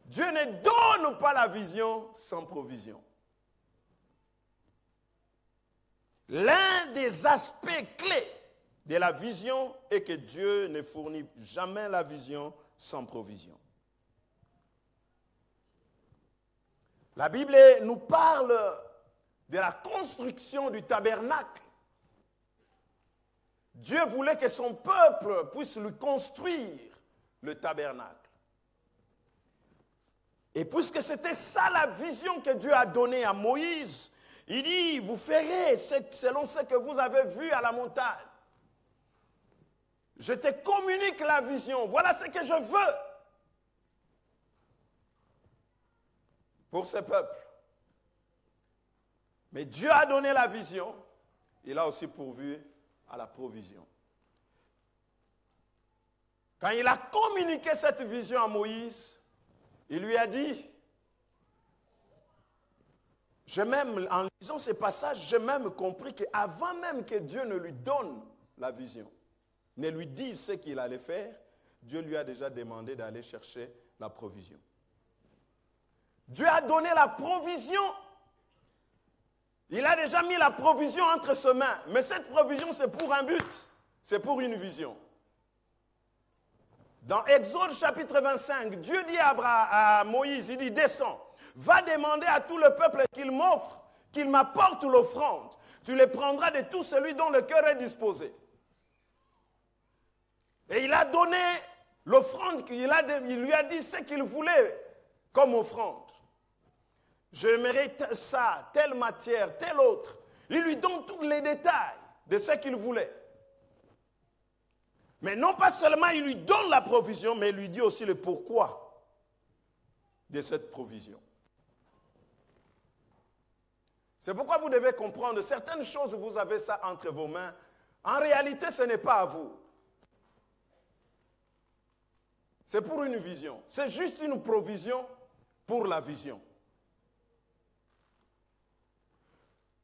Dieu ne donne pas la vision sans provision. L'un des aspects clés de la vision est que Dieu ne fournit jamais la vision sans provision. La Bible nous parle de la construction du tabernacle. Dieu voulait que son peuple puisse lui construire le tabernacle. Et puisque c'était ça la vision que Dieu a donnée à Moïse, il dit, vous ferez selon ce que vous avez vu à la montagne. Je te communique la vision. Voilà ce que je veux pour ce peuple. Mais Dieu a donné la vision, il a aussi pourvu à la provision. Quand il a communiqué cette vision à Moïse, il lui a dit, en lisant ces passages, j'ai même compris qu'avant même que Dieu ne lui donne la vision, ne lui dise ce qu'il allait faire, Dieu lui a déjà demandé d'aller chercher la provision. Dieu a donné la provision. Il a déjà mis la provision entre ses mains. Mais cette provision, c'est pour un but. C'est pour une vision. Dans Exode chapitre 25, Dieu dit à Moïse, il dit, descends, va demander à tout le peuple qu'il m'offre, qu'il m'apporte l'offrande. Tu les prendras de tout celui dont le cœur est disposé. Et il a donné l'offrande, il lui a dit ce qu'il voulait comme offrande. J'aimerais ça, telle matière, telle autre. Il lui donne tous les détails de ce qu'il voulait. Mais non pas seulement il lui donne la provision, mais il lui dit aussi le pourquoi de cette provision. C'est pourquoi vous devez comprendre, certaines choses, vous avez ça entre vos mains. En réalité, ce n'est pas à vous. C'est pour une vision. C'est juste une provision pour la vision.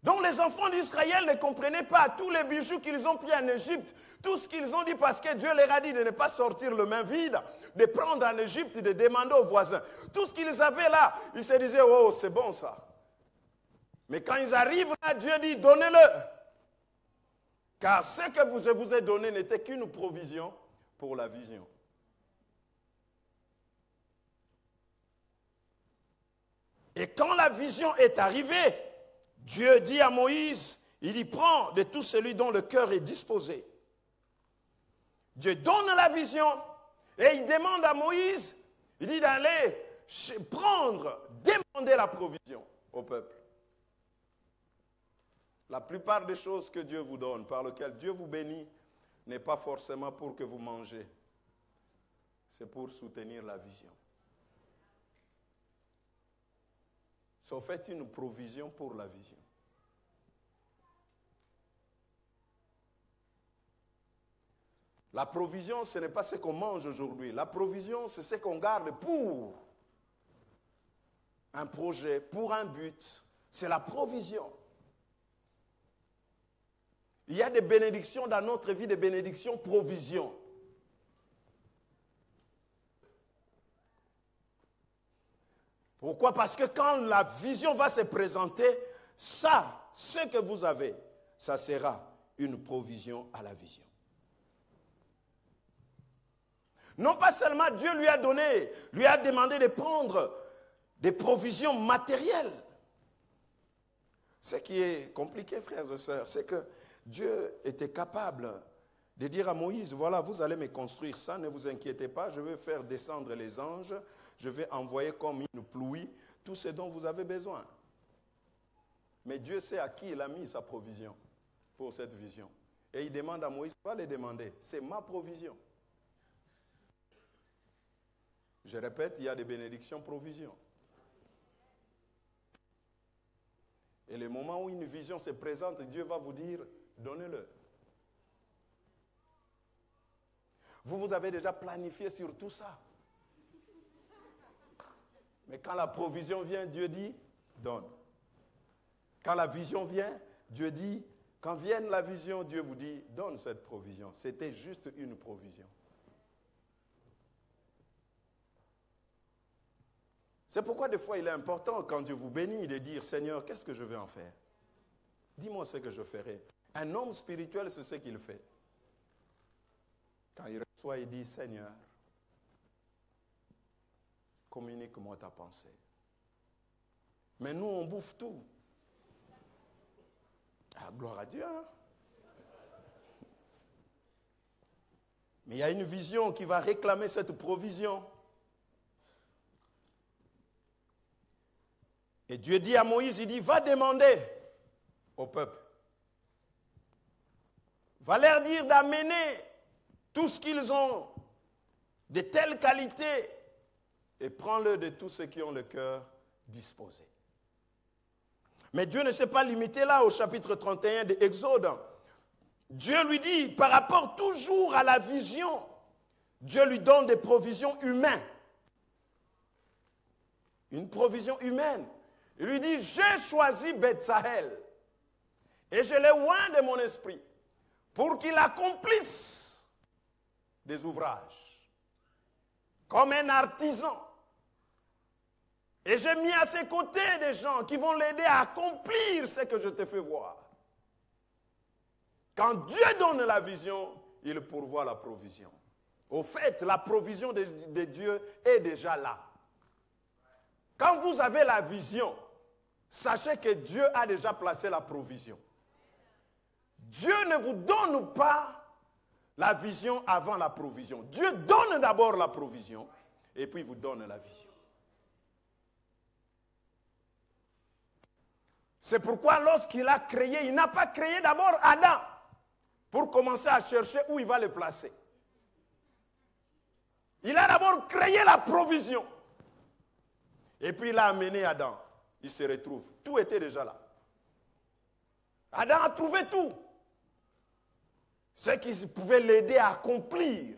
Donc les enfants d'Israël ne comprenaient pas tous les bijoux qu'ils ont pris en Égypte, tout ce qu'ils ont dit parce que Dieu leur a dit de ne pas sortir les mains vides, de prendre en Égypte et de demander aux voisins. Tout ce qu'ils avaient là, ils se disaient, oh c'est bon ça. Mais quand ils arrivent là, Dieu dit, donnez-le. Car ce que je vous ai donné n'était qu'une provision pour la vision. Et quand la vision est arrivée, Dieu dit à Moïse, il dit, prends de tout celui dont le cœur est disposé. Dieu donne la vision et il demande à Moïse, il dit d'aller demander la provision au peuple. La plupart des choses que Dieu vous donne, par lesquelles Dieu vous bénit, n'est pas forcément pour que vous mangez. C'est pour soutenir la vision. So, faites une provision pour la vision. La provision, ce n'est pas ce qu'on mange aujourd'hui. La provision, c'est ce qu'on garde pour un projet, pour un but. C'est la provision. Il y a des bénédictions dans notre vie, des bénédictions provision. Pourquoi? Parce que quand la vision va se présenter, ça, ce que vous avez, ça sera une provision à la vision. Non pas seulement Dieu lui a donné, lui a demandé de prendre des provisions matérielles. Ce qui est compliqué, frères et sœurs, c'est que Dieu était capable de dire à Moïse, voilà, vous allez me construire ça, ne vous inquiétez pas, je vais faire descendre les anges, je vais envoyer comme une pluie tout ce dont vous avez besoin. Mais Dieu sait à qui il a mis sa provision pour cette vision. Et il demande à Moïse, va les demander, c'est ma provision. Je répète, il y a des bénédictions provisions. Et le moment où une vision se présente, Dieu va vous dire, donnez-le. Vous avez déjà planifié sur tout ça. Mais quand la provision vient, Dieu dit, donne. Quand la vision vient, Dieu dit, quand vienne la vision, Dieu vous dit, donne cette provision. C'était juste une provision. C'est pourquoi des fois il est important quand Dieu vous bénit de dire, Seigneur, qu'est-ce que je vais en faire? Dis-moi ce que je ferai. Un homme spirituel, c'est ce qu'il fait. Quand il reçoit, il dit, Seigneur, communique-moi ta pensée. Mais nous, on bouffe tout. Ah, gloire à Dieu. Hein? Mais il y a une vision qui va réclamer cette provision. Et Dieu dit à Moïse, il dit, va demander au peuple. Va leur dire d'amener tout ce qu'ils ont de telle qualité et prends-le de tous ceux qui ont le cœur disposé. Mais Dieu ne s'est pas limité là au chapitre 31 de Exode. Dieu lui dit, par rapport toujours à la vision, Dieu lui donne des provisions humaines. Une provision humaine. Il lui dit, j'ai choisi Bethsahel et je l'ai oint de mon esprit pour qu'il accomplisse des ouvrages comme un artisan. Et j'ai mis à ses côtés des gens qui vont l'aider à accomplir ce que je te fais voir. Quand Dieu donne la vision, il pourvoit la provision. Au fait, la provision de Dieu est déjà là. Quand vous avez la vision, sachez que Dieu a déjà placé la provision. Dieu ne vous donne pas la vision avant la provision. Dieu donne d'abord la provision et puis vous donne la vision. C'est pourquoi lorsqu'il a créé, il n'a pas créé d'abord Adam pour commencer à chercher où il va le placer. Il a d'abord créé la provision. Et puis il a amené Adam. Il se retrouve. Tout était déjà là. Adam a trouvé tout. Ce qui pouvait l'aider à accomplir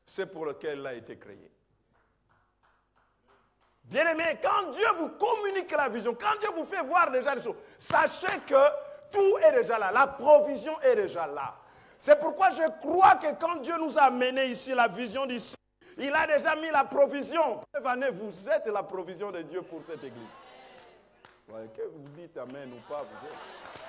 ce pour lequel il a été créé. Bien-aimés, quand Dieu vous communique la vision, quand Dieu vous fait voir déjà les choses, sachez que tout est déjà là. La provision est déjà là. C'est pourquoi je crois que quand Dieu nous a amené ici la vision d'ici, il a déjà mis la provision. Vous êtes la provision de Dieu pour cette église. Ouais, que vous dites amen ou pas, vous êtes.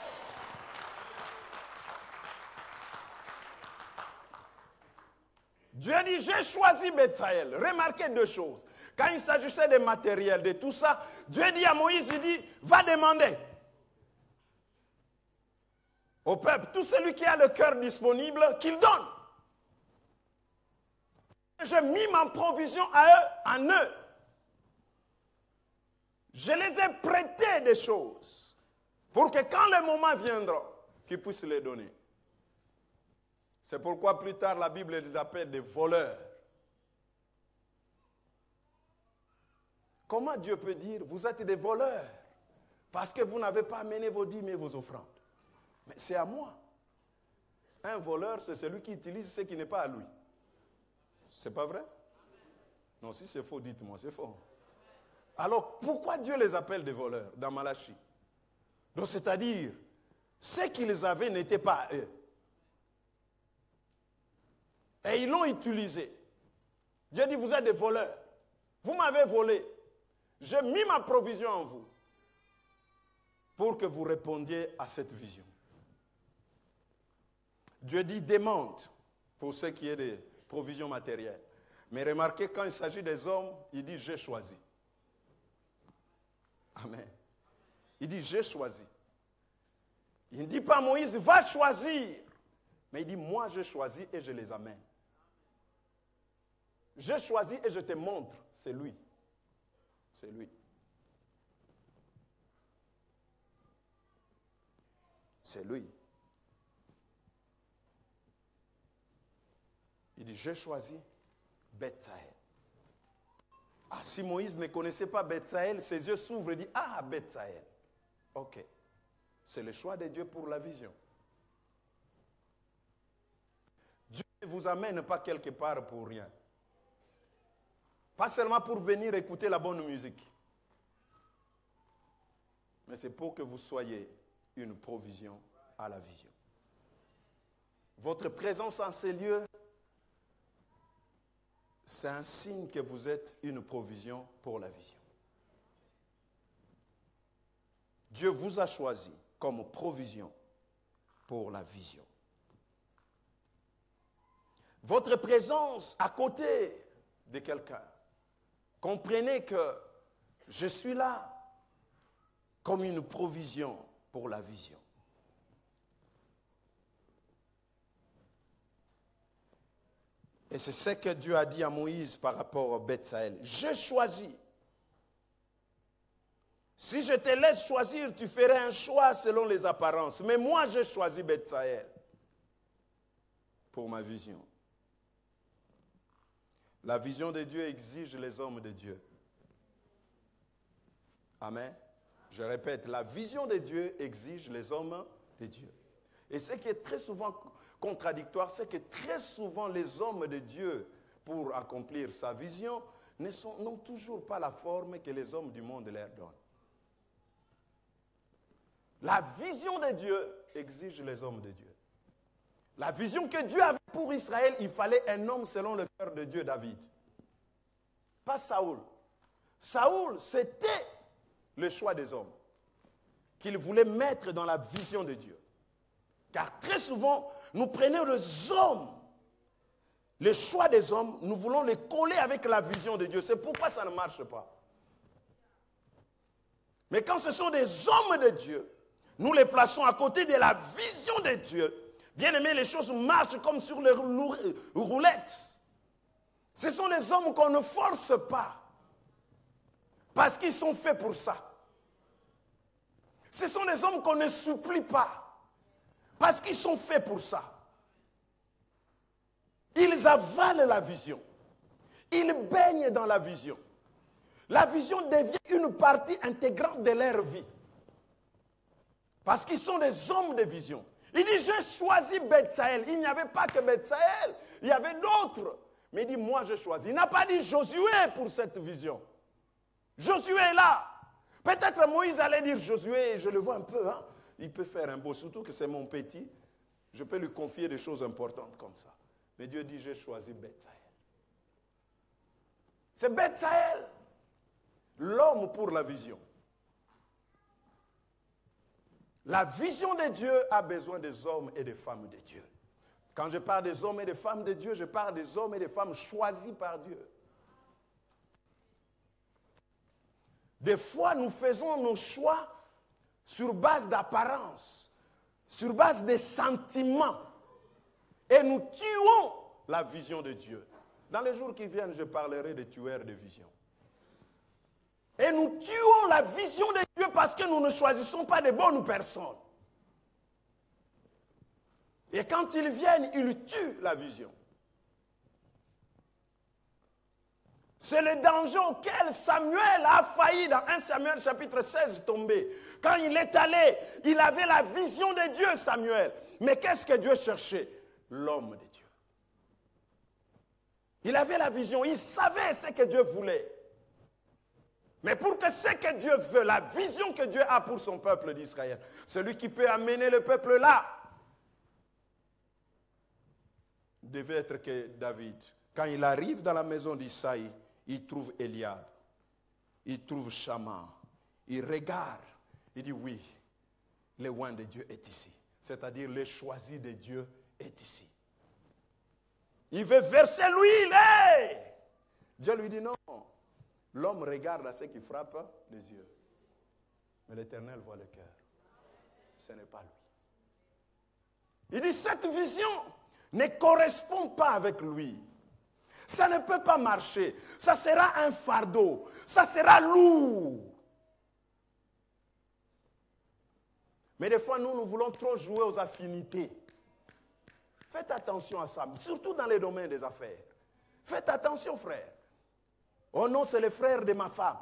Dieu dit, j'ai choisi Bethsahel. Remarquez deux choses. Quand il s'agissait des matériels, de tout ça, Dieu dit à Moïse, il dit, va demander au peuple, tout celui qui a le cœur disponible, qu'il donne. J'ai mis ma provision à eux, en eux. Je les ai prêtés des choses pour que quand le moment viendra, qu'ils puissent les donner. C'est pourquoi plus tard la Bible les appelle des voleurs. Comment Dieu peut dire, vous êtes des voleurs parce que vous n'avez pas amené vos dîmes et vos offrandes? Mais c'est à moi. Un voleur, c'est celui qui utilise ce qui n'est pas à lui. C'est pas vrai? Non, si c'est faux, dites-moi, c'est faux. Alors, pourquoi Dieu les appelle des voleurs dans Malachie? Donc, c'est-à-dire, ce qu'ils avaient n'était pas à eux. Et ils l'ont utilisé. Dieu dit, vous êtes des voleurs. Vous m'avez volé. J'ai mis ma provision en vous pour que vous répondiez à cette vision. Dieu dit, demande pour ce qui est des provisions matérielles. Mais remarquez, quand il s'agit des hommes, il dit, j'ai choisi. Amen. Il dit, j'ai choisi. Il ne dit pas, Moïse, va choisir. Mais il dit, moi, j'ai choisi et je les amène. J'ai choisi et je te montre. C'est lui. C'est lui. C'est lui. Il dit, j'ai choisi Beth-Saël. Ah, si Moïse ne connaissait pas Beth-Saël, ses yeux s'ouvrent et dit, ah, Beth-Saël. Ok. C'est le choix de Dieu pour la vision. Dieu ne vous amène pas quelque part pour rien. Pas seulement pour venir écouter la bonne musique. Mais c'est pour que vous soyez une provision à la vision. Votre présence en ces lieux, c'est un signe que vous êtes une provision pour la vision. Dieu vous a choisi comme provision pour la vision. Votre présence à côté de quelqu'un, comprenez que je suis là comme une provision pour la vision. Et c'est ce que Dieu a dit à Moïse par rapport à Beth-Saël. J'ai choisi. Si je te laisse choisir, tu ferais un choix selon les apparences. Mais moi, j'ai choisi Beth-Saël pour ma vision. La vision de Dieu exige les hommes de Dieu. Amen. Je répète, la vision de Dieu exige les hommes de Dieu. Et ce qui est très souvent contradictoire, c'est que très souvent les hommes de Dieu, pour accomplir sa vision, n'ont toujours pas la forme que les hommes du monde leur donnent. La vision de Dieu exige les hommes de Dieu. La vision que Dieu avait pour Israël, il fallait un homme selon le cœur de Dieu, David. Pas Saoul. Saoul, c'était le choix des hommes qu'il voulait mettre dans la vision de Dieu. Car très souvent, nous prenons les hommes, le choix des hommes, nous voulons les coller avec la vision de Dieu. C'est pourquoi ça ne marche pas. Mais quand ce sont des hommes de Dieu, nous les plaçons à côté de la vision de Dieu. Bien aimé, les choses marchent comme sur les roulettes. Ce sont des hommes qu'on ne force pas. Parce qu'ils sont faits pour ça. Ce sont des hommes qu'on ne supplie pas. Parce qu'ils sont faits pour ça. Ils avalent la vision. Ils baignent dans la vision. La vision devient une partie intégrante de leur vie. Parce qu'ils sont des hommes de vision. Il dit, j'ai choisi Beth-Saël. Il n'y avait pas que Beth-Saël, il y avait d'autres. Mais il dit, moi j'ai choisi. Il n'a pas dit Josué pour cette vision. Josué est là. Peut-être Moïse allait dire Josué, je le vois un peu, hein? Il peut faire un beau, surtout que c'est mon petit. Je peux lui confier des choses importantes comme ça. Mais Dieu dit, j'ai choisi Beth-Saël. C'est Beth-Saël, l'homme pour la vision. La vision de Dieu a besoin des hommes et des femmes de Dieu. Quand je parle des hommes et des femmes de Dieu, je parle des hommes et des femmes choisis par Dieu. Des fois, nous faisons nos choix sur base d'apparence, sur base des sentiments. Et nous tuons la vision de Dieu. Dans les jours qui viennent, je parlerai des tueurs de vision. Et nous tuons la vision de Dieu parce que nous ne choisissons pas de bonnes personnes. Et quand ils viennent, ils tuent la vision. C'est le danger auquel Samuel a failli dans 1 Samuel chapitre 16 tomber. Quand il est allé, il avait la vision de Dieu, Samuel. Mais qu'est-ce que Dieu cherchait? L'homme de Dieu. Il avait la vision, il savait ce que Dieu voulait. Mais pour que ce que Dieu veut, la vision que Dieu a pour son peuple d'Israël, celui qui peut amener le peuple là, devait être que David. Quand il arrive dans la maison d'Isaïe, il trouve Eliab, il trouve Shama, il regarde, il dit oui, le oint de Dieu est ici. C'est-à-dire le choisi de Dieu est ici. Il veut verser l'huile. Dieu lui dit non. L'homme regarde à ce qui frappe les yeux. Mais l'Éternel voit le cœur. Ce n'est pas lui. Il dit cette vision ne correspond pas avec lui. Ça ne peut pas marcher. Ça sera un fardeau. Ça sera lourd. Mais des fois, nous voulons trop jouer aux affinités. Faites attention à ça, surtout dans les domaines des affaires. Faites attention, frère. Oh non, c'est le frère de ma femme.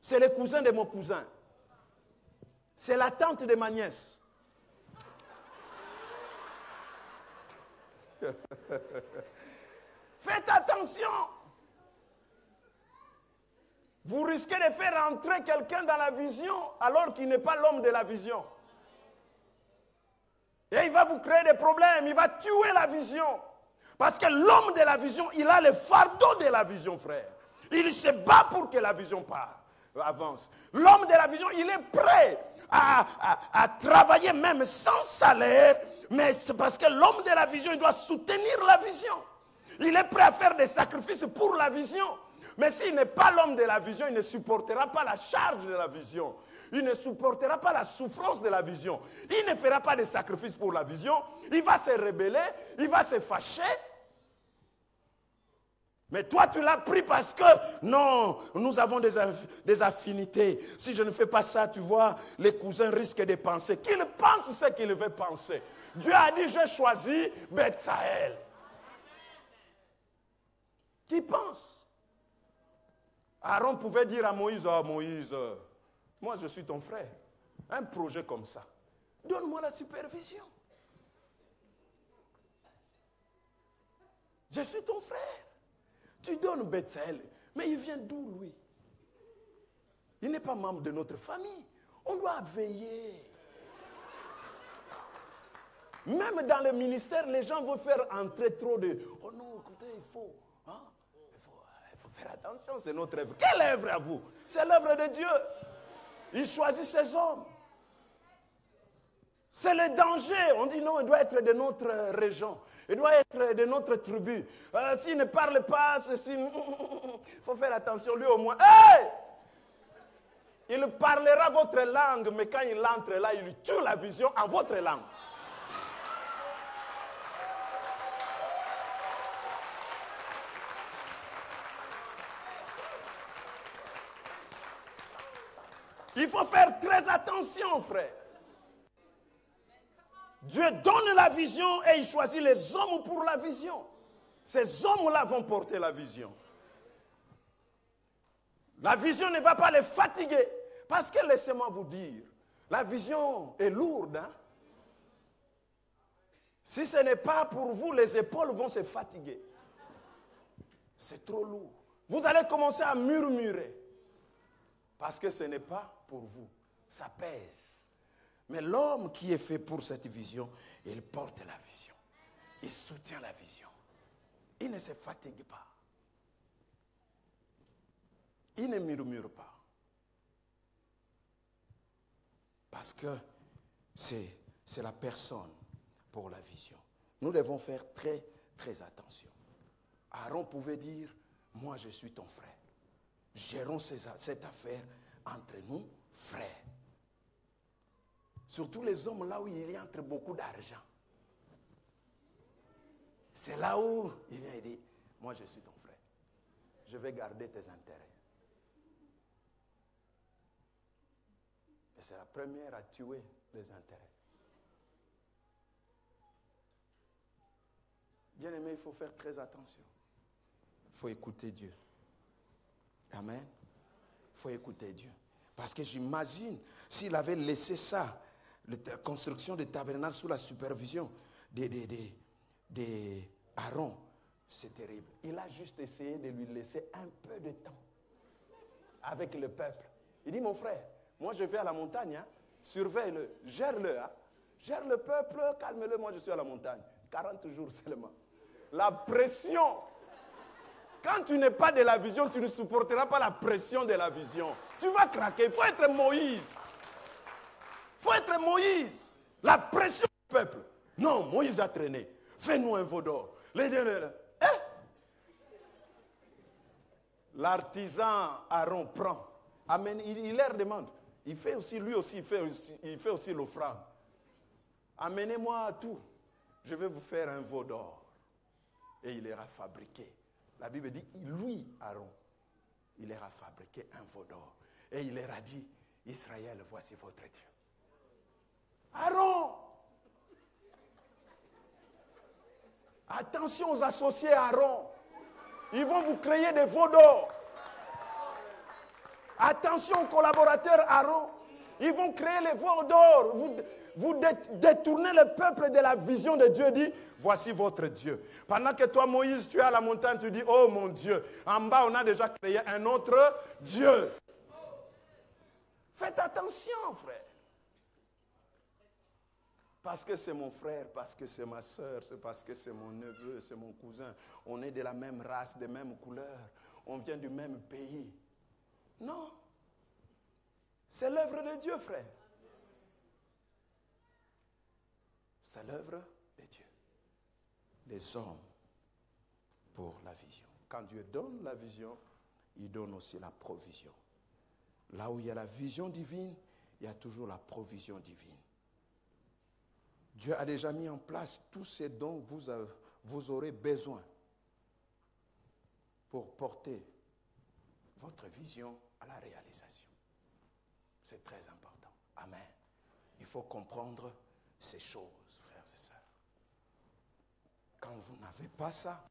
C'est le cousin de mon cousin. C'est la tante de ma nièce. Faites attention. Vous risquez de faire entrer quelqu'un dans la vision alors qu'il n'est pas l'homme de la vision. Et il va vous créer des problèmes, il va tuer la vision. Parce que l'homme de la vision, il a le fardeau de la vision, frère. Il se bat pour que la vision avance. L'homme de la vision, il est prêt à travailler même sans salaire, mais c'est parce que l'homme de la vision, il doit soutenir la vision. Il est prêt à faire des sacrifices pour la vision. Mais s'il n'est pas l'homme de la vision, il ne supportera pas la charge de la vision. Il ne supportera pas la souffrance de la vision. Il ne fera pas de sacrifices pour la vision. Il va se rebeller, il va se fâcher. Mais toi, tu l'as pris parce que, non, nous avons des affinités. Si je ne fais pas ça, tu vois, les cousins risquent de penser. Qu'ils pensent ce qu'ils veulent penser. Dieu a dit, j'ai choisi Bethsaël. Qui pense? Aaron pouvait dire à Moïse, oh Moïse, moi je suis ton frère. Un projet comme ça, donne-moi la supervision. Je suis ton frère. Tu donnes Bethsaël, mais il vient d'où lui? Il n'est pas membre de notre famille. On doit veiller. Même dans le ministère, les gens vont faire entrer trop de... Oh non, écoutez, il faut faire attention, c'est notre œuvre. Quelle œuvre à vous? C'est l'œuvre de Dieu. Il choisit ses hommes. C'est le danger. On dit non, il doit être de notre région. Il doit être de notre tribu. S'il ne parle pas, il faut faire attention. Lui au moins, hey! Il parlera votre langue, mais quand il entre là, il tue la vision en votre langue. Il faut faire très attention, frère. Dieu donne la vision et il choisit les hommes pour la vision. Ces hommes-là vont porter la vision. La vision ne va pas les fatiguer. Parce que laissez-moi vous dire, la vision est lourde. Hein? Si ce n'est pas pour vous, les épaules vont se fatiguer. C'est trop lourd. Vous allez commencer à murmurer. Parce que ce n'est pas pour vous. Ça pèse. Mais l'homme qui est fait pour cette vision, il porte la vision. Il soutient la vision. Il ne se fatigue pas. Il ne murmure pas. Parce que c'est la personne pour la vision. Nous devons faire très, très attention. Aaron pouvait dire, moi je suis ton frère. Gérons cette affaire entre nous, frères. Surtout les hommes là où il y entre beaucoup d'argent. C'est là où il vient et dit, moi je suis ton frère. Je vais garder tes intérêts. c'est la première à tuer les intérêts. Bien aimé, il faut faire très attention. Il faut écouter Dieu. Amen. Il faut écouter Dieu. Parce que j'imagine, s'il avait laissé ça, la construction des tabernacles sous la supervision d'Aaron, c'est terrible. Il a juste essayé de lui laisser un peu de temps avec le peuple. Il dit, mon frère, moi je vais à la montagne, hein, surveille-le, gère-le. Hein, gère le peuple, calme-le, moi je suis à la montagne. 40 jours seulement. La pression. Quand tu n'es pas de la vision, tu ne supporteras pas la pression de la vision. Tu vas craquer. Il faut être Moïse. Il faut être Moïse. La pression du peuple. Non, Moïse a traîné. Fais-nous un veau d'or. L'artisan Aaron prend. Amen. Il leur demande. Il fait aussi, lui aussi, il fait aussi l'offrande. Amenez-moi tout. Je vais vous faire un veau d'or. Et il ira fabriquer. La Bible dit, lui, Aaron, il ira fabriquer un veau d'or. Et il leur a dit, Israël, voici votre Dieu. Aaron! Attention aux associés Aaron. Ils vont vous créer des veaux d'or. Attention aux collaborateurs Aaron. Ils vont créer les veaux d'or. Vous détournez le peuple de la vision de Dieu. Dit, voici votre Dieu. Pendant que toi, Moïse, tu es à la montagne, tu dis, oh mon Dieu. En bas, on a déjà créé un autre Dieu. Faites attention, frère. Parce que c'est mon frère, parce que c'est ma soeur, c'est parce que c'est mon neveu, c'est mon cousin. On est de la même race, des mêmes couleurs. On vient du même pays. Non. C'est l'œuvre de Dieu, frère. C'est l'œuvre de Dieu. Les hommes pour la vision. Quand Dieu donne la vision, il donne aussi la provision. Là où il y a la vision divine, il y a toujours la provision divine. Dieu a déjà mis en place tout ce dont vous aurez besoin pour porter votre vision à la réalisation. C'est très important. Amen. Il faut comprendre ces choses, frères et sœurs. Quand vous n'avez pas ça,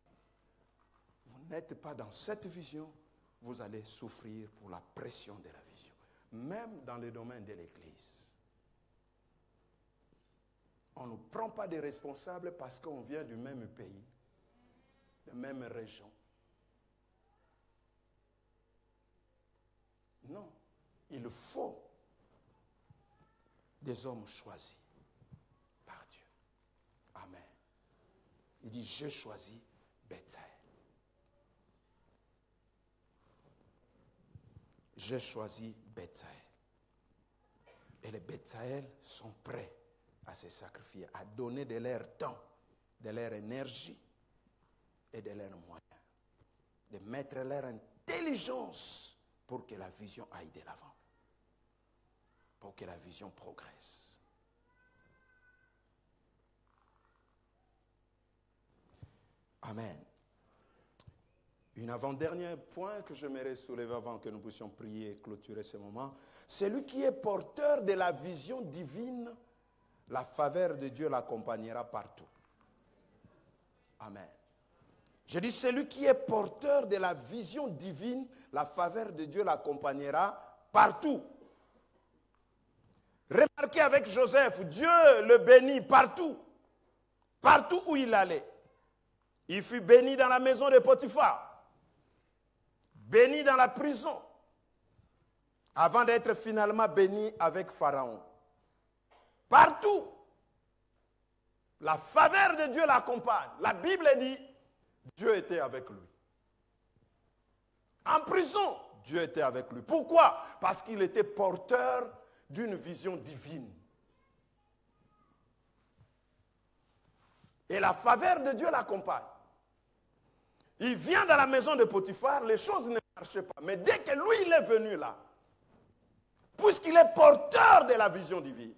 vous n'êtes pas dans cette vision, vous allez souffrir pour la pression de la vision. Même dans le domaine de l'Église. On ne prend pas des responsables parce qu'on vient du même pays, de la même région. Non, il faut des hommes choisis par Dieu. Amen. Il dit, j'ai choisi Bethsaël. J'ai choisi Bethsaël. Et les Bethsaël sont prêts à se sacrifier, à donner de leur temps, de leur énergie et de leurs moyens, de mettre leur intelligence pour que la vision aille de l'avant, pour que la vision progresse. Amen. Un avant-dernier point que j'aimerais soulever avant que nous puissions prier et clôturer ce moment, celui qui est porteur de la vision divine, la faveur de Dieu l'accompagnera partout. Amen. Je dis, celui qui est porteur de la vision divine, la faveur de Dieu l'accompagnera partout. Remarquez avec Joseph, Dieu le bénit partout. Partout où il allait. Il fut béni dans la maison de Potiphar. Béni dans la prison. Avant d'être finalement béni avec Pharaon. Partout, la faveur de Dieu l'accompagne. La Bible dit, Dieu était avec lui. En prison, Dieu était avec lui. Pourquoi? Parce qu'il était porteur d'une vision divine. Et la faveur de Dieu l'accompagne. Il vient dans la maison de Potiphar, les choses ne marchaient pas. Mais dès que lui, il est venu là, puisqu'il est porteur de la vision divine,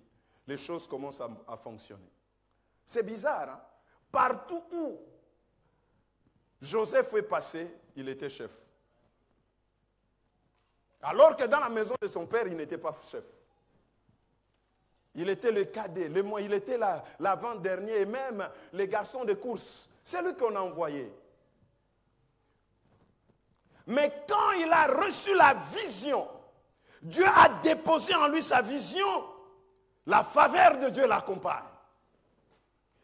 les choses commencent à fonctionner. C'est bizarre, hein? Partout où Joseph est passé, il était chef. Alors que dans la maison de son père, il n'était pas chef. Il était le cadet, il était l'avant-dernier, et même les garçons de course. C'est lui qu'on a envoyé. Mais quand il a reçu la vision, Dieu a déposé en lui sa vision, la faveur de Dieu l'accompagne.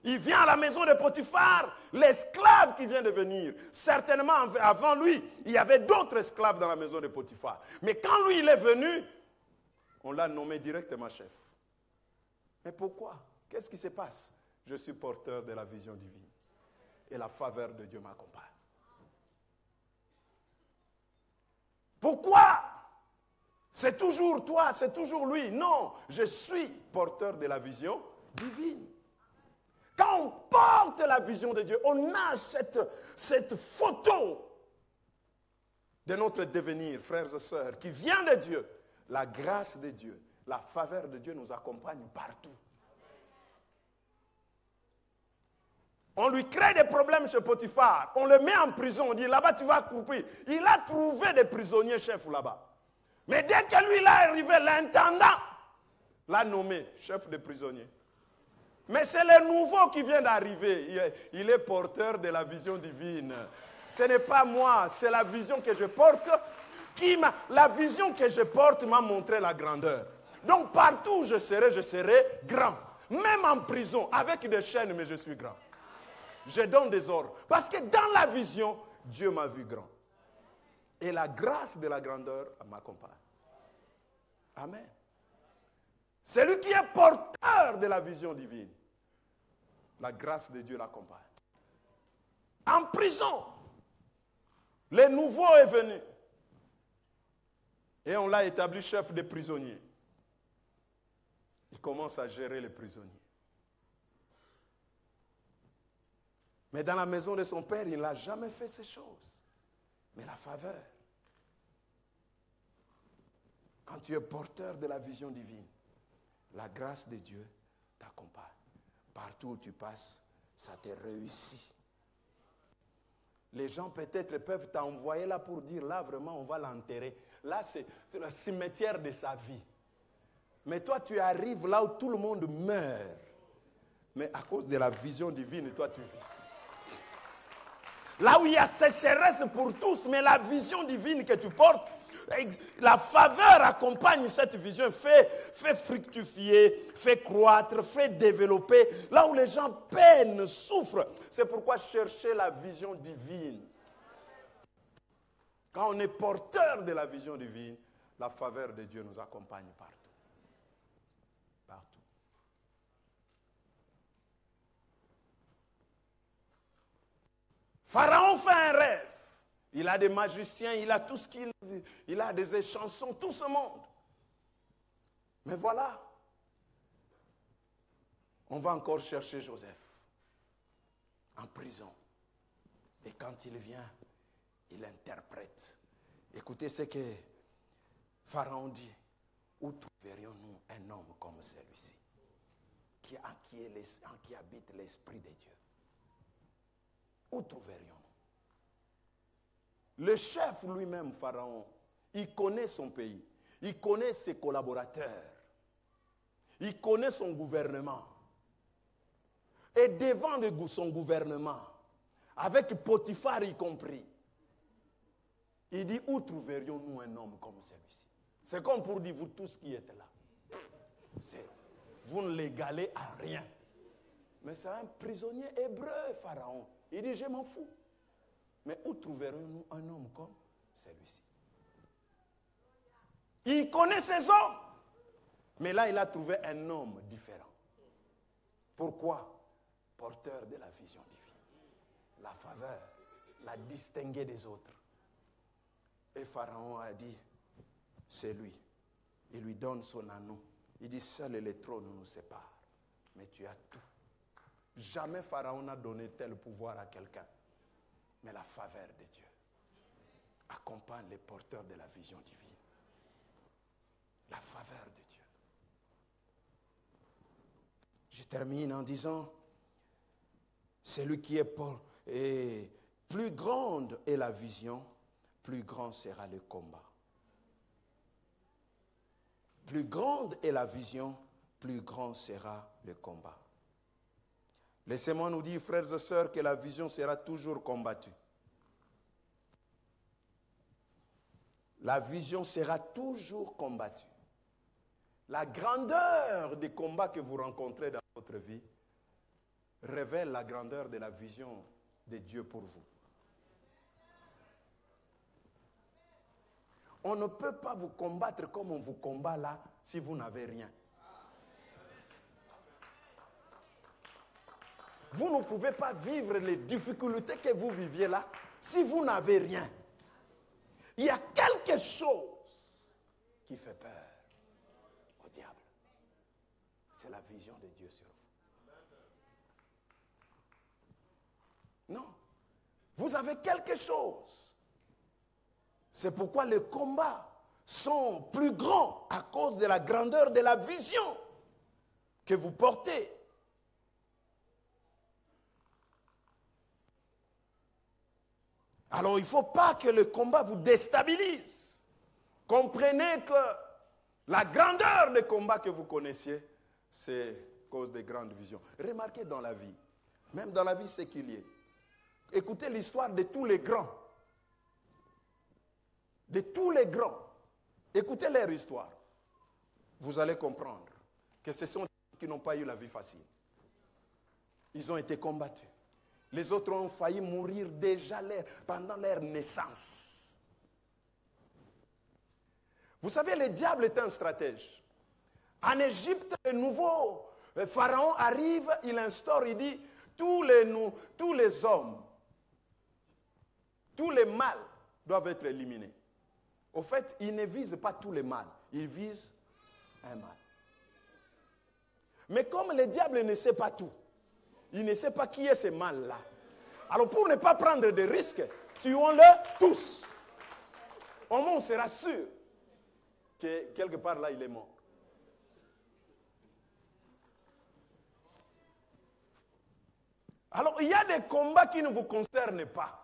Il vient à la maison de Potiphar, l'esclave qui vient de venir. Certainement, avant lui, il y avait d'autres esclaves dans la maison de Potiphar. Mais quand lui, il est venu, on l'a nommé directement chef. Mais pourquoi? Qu'est-ce qui se passe? Je suis porteur de la vision divine. Et la faveur de Dieu m'accompagne. Pourquoi? C'est toujours toi, c'est toujours lui. Non, je suis porteur de la vision divine. Quand on porte la vision de Dieu, on a cette photo de notre devenir, frères et sœurs, qui vient de Dieu. La grâce de Dieu, la faveur de Dieu nous accompagne partout. On lui crée des problèmes chez Potiphar. On le met en prison. On dit, là-bas, tu vas couper. Il a trouvé des prisonniers chefs là-bas. Mais dès que lui, il est arrivé, l'intendant l'a nommé chef des prisonniers. Mais c'est le nouveau qui vient d'arriver. Il est porteur de la vision divine. Ce n'est pas moi, c'est la vision que je porte. La vision que je porte m'a montré la grandeur. Donc partout où je serai grand. Même en prison, avec des chaînes, mais je suis grand. Je donne des ordres. Parce que dans la vision, Dieu m'a vu grand. Et la grâce de la grandeur m'accompagne. Amen. C'est lui qui est porteur de la vision divine. La grâce de Dieu l'accompagne. En prison, le nouveau est venu. Et on l'a établi chef des prisonniers. Il commence à gérer les prisonniers. Mais dans la maison de son père, il n'a jamais fait ces choses. Mais la faveur. Quand tu es porteur de la vision divine, la grâce de Dieu t'accompagne. Partout où tu passes, ça te réussit. Les gens peut-être peuvent t'envoyer là pour dire, là vraiment on va l'enterrer. Là c'est le cimetière de sa vie. Mais toi tu arrives là où tout le monde meurt. Mais à cause de la vision divine, toi tu vis. Là où il y a sécheresse pour tous, mais la vision divine que tu portes, la faveur accompagne cette vision, fait fructifier, fait croître, fait développer. Là où les gens peinent, souffrent. C'est pourquoi chercher la vision divine. Quand on est porteur de la vision divine, la faveur de Dieu nous accompagne partout. Partout. Pharaon fait un rêve. Il a des magiciens, il a tout ce qu'il veut. Il a des chansons, tout ce monde. Mais voilà. On va encore chercher Joseph. En prison. Et quand il vient, il interprète. Écoutez ce que Pharaon dit. Où trouverions-nous un homme comme celui-ci qui habite l'Esprit de Dieu? Où trouverions-nous? Le chef lui-même, Pharaon, il connaît son pays. Il connaît ses collaborateurs. Il connaît son gouvernement. Et devant son gouvernement, avec Potiphar y compris, il dit, où trouverions-nous un homme comme celui-ci? C'est comme pour dire, vous tous qui êtes là. Vous ne l'égalez à rien. Mais c'est un prisonnier hébreu, Pharaon. Il dit, je m'en fous. Mais où trouverons-nous un homme comme celui-ci? Il connaît ces hommes. Mais là, il a trouvé un homme différent. Pourquoi? Porteur de la vision divine. La faveur, la distinguer des autres. Et Pharaon a dit, c'est lui. Il lui donne son anneau. Il dit, seul les trônes nous séparent. Mais tu as tout. Jamais Pharaon n'a donné tel pouvoir à quelqu'un. Mais la faveur de Dieu accompagne les porteurs de la vision divine. La faveur de Dieu. Je termine en disant, celui qui est plus grande est la vision, plus grand sera le combat. Plus grande est la vision, plus grand sera le combat. Laissez-moi nous dire, frères et sœurs, que la vision sera toujours combattue. La vision sera toujours combattue. La grandeur des combats que vous rencontrez dans votre vie révèle la grandeur de la vision de Dieu pour vous. On ne peut pas vous combattre comme on vous combat là si vous n'avez rien. Vous ne pouvez pas vivre les difficultés que vous viviez là si vous n'avez rien. Il y a quelque chose qui fait peur au diable. C'est la vision de Dieu sur vous. Non. Vous avez quelque chose. C'est pourquoi les combats sont plus grands à cause de la grandeur de la vision que vous portez. Alors il ne faut pas que le combat vous déstabilise. Comprenez que la grandeur des combats que vous connaissiez, c'est à cause des grandes visions. Remarquez dans la vie, même dans la vie séculière, écoutez l'histoire de tous les grands. De tous les grands. Écoutez leur histoire. Vous allez comprendre que ce sont des gens qui n'ont pas eu la vie facile. Ils ont été combattus. Les autres ont failli mourir déjà pendant leur naissance. Vous savez, le diable est un stratège. En Égypte, le nouveau pharaon arrive, il instaure, il dit, tous les hommes, tous les mâles doivent être éliminés. Au fait, il ne vise pas tous les mâles, il vise un mâle. Mais comme le diable ne sait pas tout, il ne sait pas qui est ce mâle-là. Alors pour ne pas prendre de risques, tuons-le tous. Au moins on sera sûr que quelque part là il est mort. Alors il y a des combats qui ne vous concernent pas.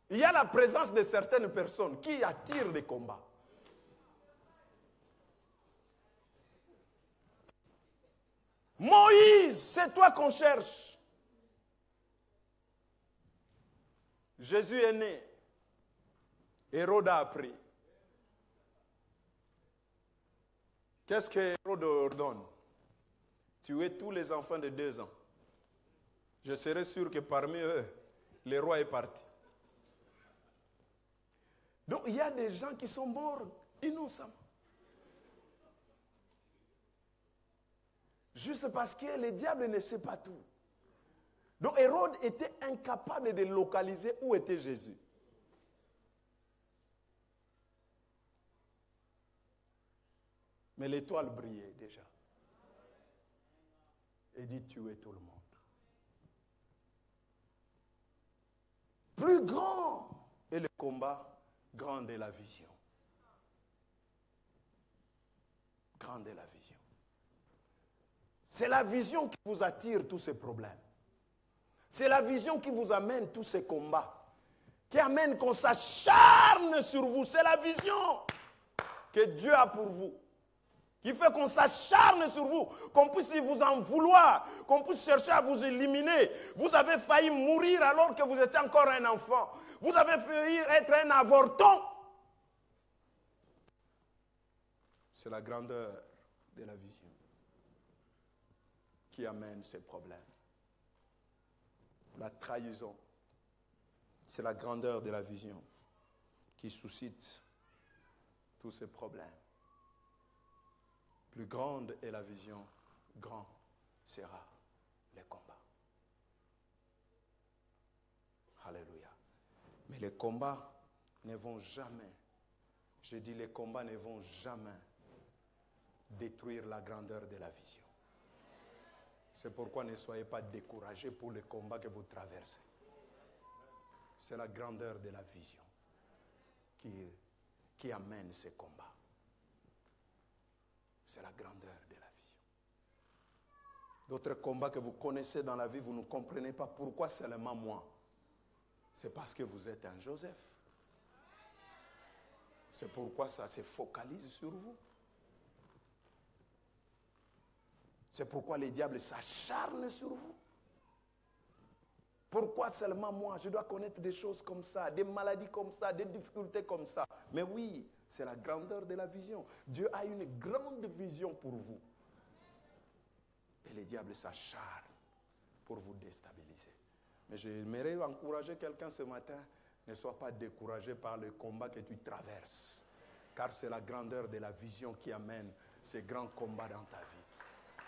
Il y a la présence de certaines personnes qui attirent des combats. Moïse, c'est toi qu'on cherche. Jésus est né. Hérode a appris. Qu'est-ce que Hérode ordonne? Tuer tous les enfants de 2 ans. Je serais sûr que parmi eux, le roi est parti. Donc il y a des gens qui sont morts innocemment. Juste parce que le diable ne sait pas tout. Donc Hérode était incapable de localiser où était Jésus. Mais l'étoile brillait déjà. Et dit tuer tout le monde. Plus grand est le combat, grande est la vision. Grande est la vision. C'est la vision qui vous attire tous ces problèmes. C'est la vision qui vous amène tous ces combats. Qui amène qu'on s'acharne sur vous. C'est la vision que Dieu a pour vous. Qui fait qu'on s'acharne sur vous. Qu'on puisse vous en vouloir. Qu'on puisse chercher à vous éliminer. Vous avez failli mourir alors que vous étiez encore un enfant. Vous avez failli être un avorton. C'est la grandeur de la vision qui amène ces problèmes. La trahison, c'est la grandeur de la vision qui suscite tous ces problèmes. Plus grande est la vision, grand sera le combat. Alléluia. Mais les combats ne vont jamais, je dis les combats ne vont jamais détruire la grandeur de la vision. C'est pourquoi ne soyez pas découragés pour les combats que vous traversez. C'est la grandeur de la vision qui amène ces combats. C'est la grandeur de la vision. D'autres combats que vous connaissez dans la vie, vous ne comprenez pas pourquoi seulement moi. C'est parce que vous êtes un Joseph. C'est pourquoi ça se focalise sur vous. C'est pourquoi les diables s'acharnent sur vous. Pourquoi seulement moi? Je dois connaître des choses comme ça, des maladies comme ça, des difficultés comme ça. Mais oui, c'est la grandeur de la vision. Dieu a une grande vision pour vous. Et les diables s'acharnent pour vous déstabiliser. Mais j'aimerais encourager quelqu'un ce matin. Ne sois pas découragé par le combat que tu traverses. Car c'est la grandeur de la vision qui amène ces grands combats dans ta vie.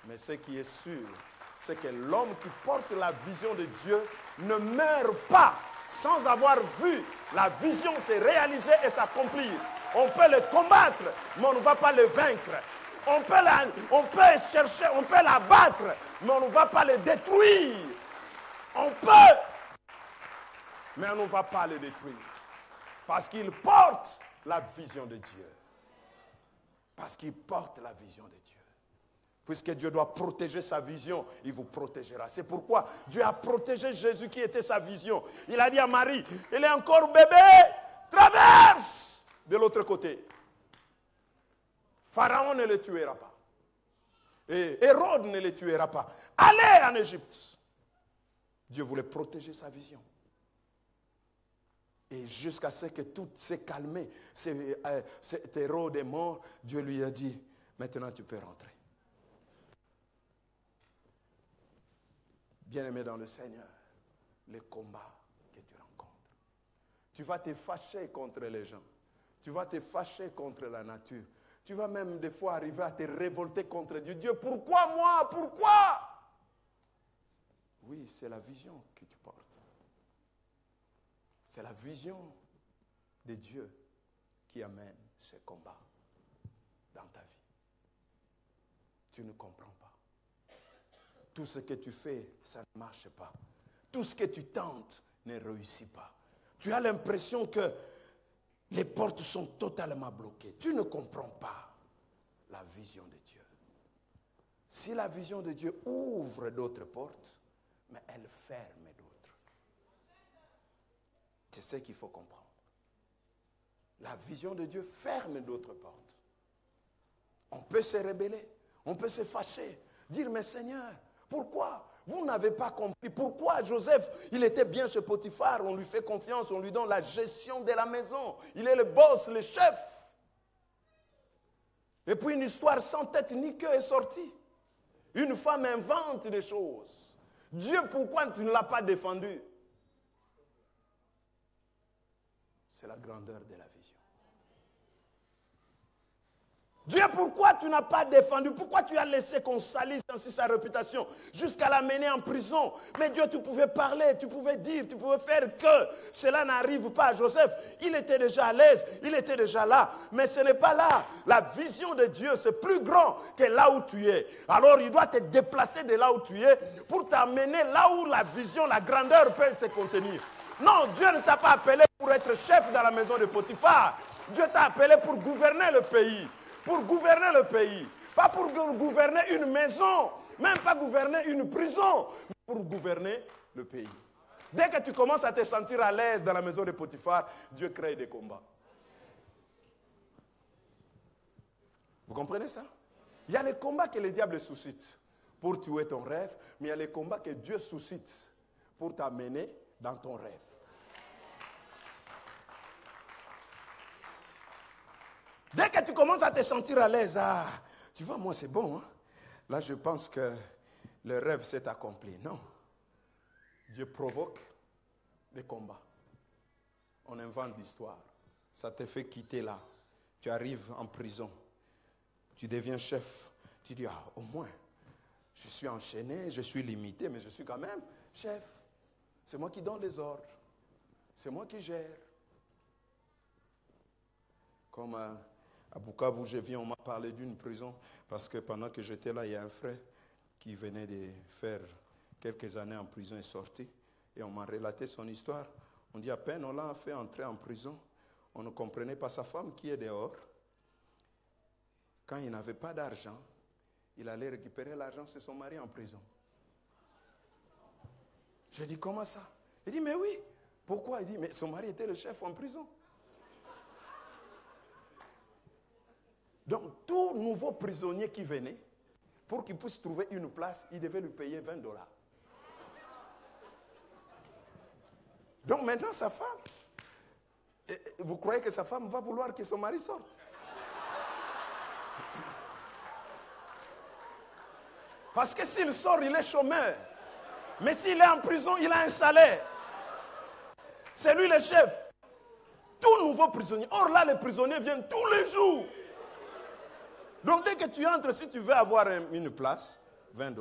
Mais ce qui est sûr, c'est que l'homme qui porte la vision de Dieu ne meurt pas sans avoir vu la vision se réaliser et s'accomplir. On peut le combattre, mais on ne va pas le vaincre. On peut chercher, on peut l'abattre, mais on ne va pas le détruire. On peut, mais on ne va pas le détruire. Parce qu'il porte la vision de Dieu. Parce qu'il porte la vision de Dieu. Puisque Dieu doit protéger sa vision, il vous protégera. C'est pourquoi Dieu a protégé Jésus qui était sa vision. Il a dit à Marie, il est encore bébé, traverse de l'autre côté. Pharaon ne le tuera pas. Et Hérode ne le tuera pas. Allez en Égypte. Dieu voulait protéger sa vision. Et jusqu'à ce que tout s'est calmé, cet Hérode est mort, Dieu lui a dit, maintenant tu peux rentrer. Bien-aimé dans le Seigneur, les combats que tu rencontres. Tu vas te fâcher contre les gens. Tu vas te fâcher contre la nature. Tu vas même des fois arriver à te révolter contre Dieu. Dieu, pourquoi moi? Pourquoi? Oui, c'est la vision que tu portes. C'est la vision de Dieu qui amène ce combat dans ta vie. Tu ne comprends pas. Tout ce que tu fais, ça ne marche pas. Tout ce que tu tentes ne réussit pas. Tu as l'impression que les portes sont totalement bloquées. Tu ne comprends pas la vision de Dieu. Si la vision de Dieu ouvre d'autres portes, mais elle ferme d'autres. C'est ce qu'il faut comprendre. La vision de Dieu ferme d'autres portes. On peut se rebeller, on peut se fâcher, dire, mais Seigneur, pourquoi? Vous n'avez pas compris. Pourquoi Joseph, il était bien chez Potiphar, on lui fait confiance, on lui donne la gestion de la maison. Il est le boss, le chef. Et puis une histoire sans tête ni queue est sortie. Une femme invente des choses. Dieu, pourquoi tu ne l'as pas défendu? C'est la grandeur de la vision. Dieu, pourquoi tu n'as pas défendu? Pourquoi tu as laissé qu'on salisse ainsi sa réputation jusqu'à l'amener en prison? Mais Dieu, tu pouvais parler, tu pouvais dire, tu pouvais faire que cela n'arrive pas à Joseph. Il était déjà à l'aise, il était déjà là. Mais ce n'est pas là. La vision de Dieu, c'est plus grand que là où tu es. Alors, il doit te déplacer de là où tu es pour t'amener là où la vision, la grandeur peut se contenir. Non, Dieu ne t'a pas appelé pour être chef dans la maison de Potiphar. Dieu t'a appelé pour gouverner le pays. Pour gouverner le pays. Pas pour gouverner une maison, même pas gouverner une prison, mais pour gouverner le pays. Dès que tu commences à te sentir à l'aise dans la maison de Potiphar, Dieu crée des combats. Vous comprenez ça? Il y a les combats que le diable suscite pour tuer ton rêve, mais il y a les combats que Dieu suscite pour t'amener dans ton rêve. Dès que tu commences à te sentir à l'aise, tu vois, moi c'est bon. Hein? Là, je pense que le rêve s'est accompli. Non. Dieu provoque des combats. On invente l'histoire. Ça te fait quitter là. Tu arrives en prison. Tu deviens chef. Tu dis, au moins, je suis enchaîné, je suis limité, mais je suis quand même chef. C'est moi qui donne les ordres. C'est moi qui gère. Comme à Bukavu, je viens, on m'a parlé d'une prison, parce que pendant que j'étais là, il y a un frère qui venait de faire quelques années en prison et sorti. Et on m'a relaté son histoire. On dit à peine, on l'a fait entrer en prison. On ne comprenait pas sa femme qui est dehors. Quand il n'avait pas d'argent, il allait récupérer l'argent, c'est son mari en prison. J'ai dit, comment ça? Il dit, mais oui. Pourquoi? Il dit, mais son mari était le chef en prison. Donc, tout nouveau prisonnier qui venait, Pour qu'il puisse trouver une place, il devait lui payer $20. Donc maintenant, sa femme, vous croyez que sa femme va vouloir que son mari sorte? Parce que s'il sort, il est chômeur. Mais s'il est en prison, il a un salaire. C'est lui le chef. Tout nouveau prisonnier. Or là, les prisonniers viennent tous les jours. Donc dès que tu entres, si tu veux avoir une place, $20.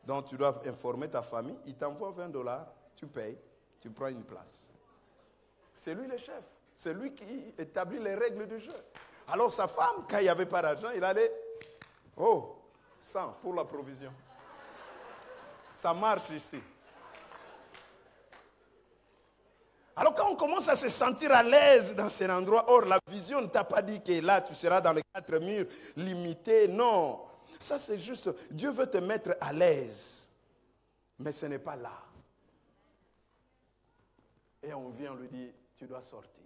Donc tu dois informer ta famille, il t'envoie $20, tu payes, tu prends une place. C'est lui le chef. C'est lui qui établit les règles du jeu. Alors sa femme, quand il n'y avait pas d'argent, il allait, 100 pour la provision. Ça marche ici. Alors quand on commence à se sentir à l'aise dans cet endroit, or la vision ne t'a pas dit que là tu seras dans les 4 murs limités, non. Ça c'est juste, Dieu veut te mettre à l'aise, mais ce n'est pas là. Et on vient lui dire, tu dois sortir.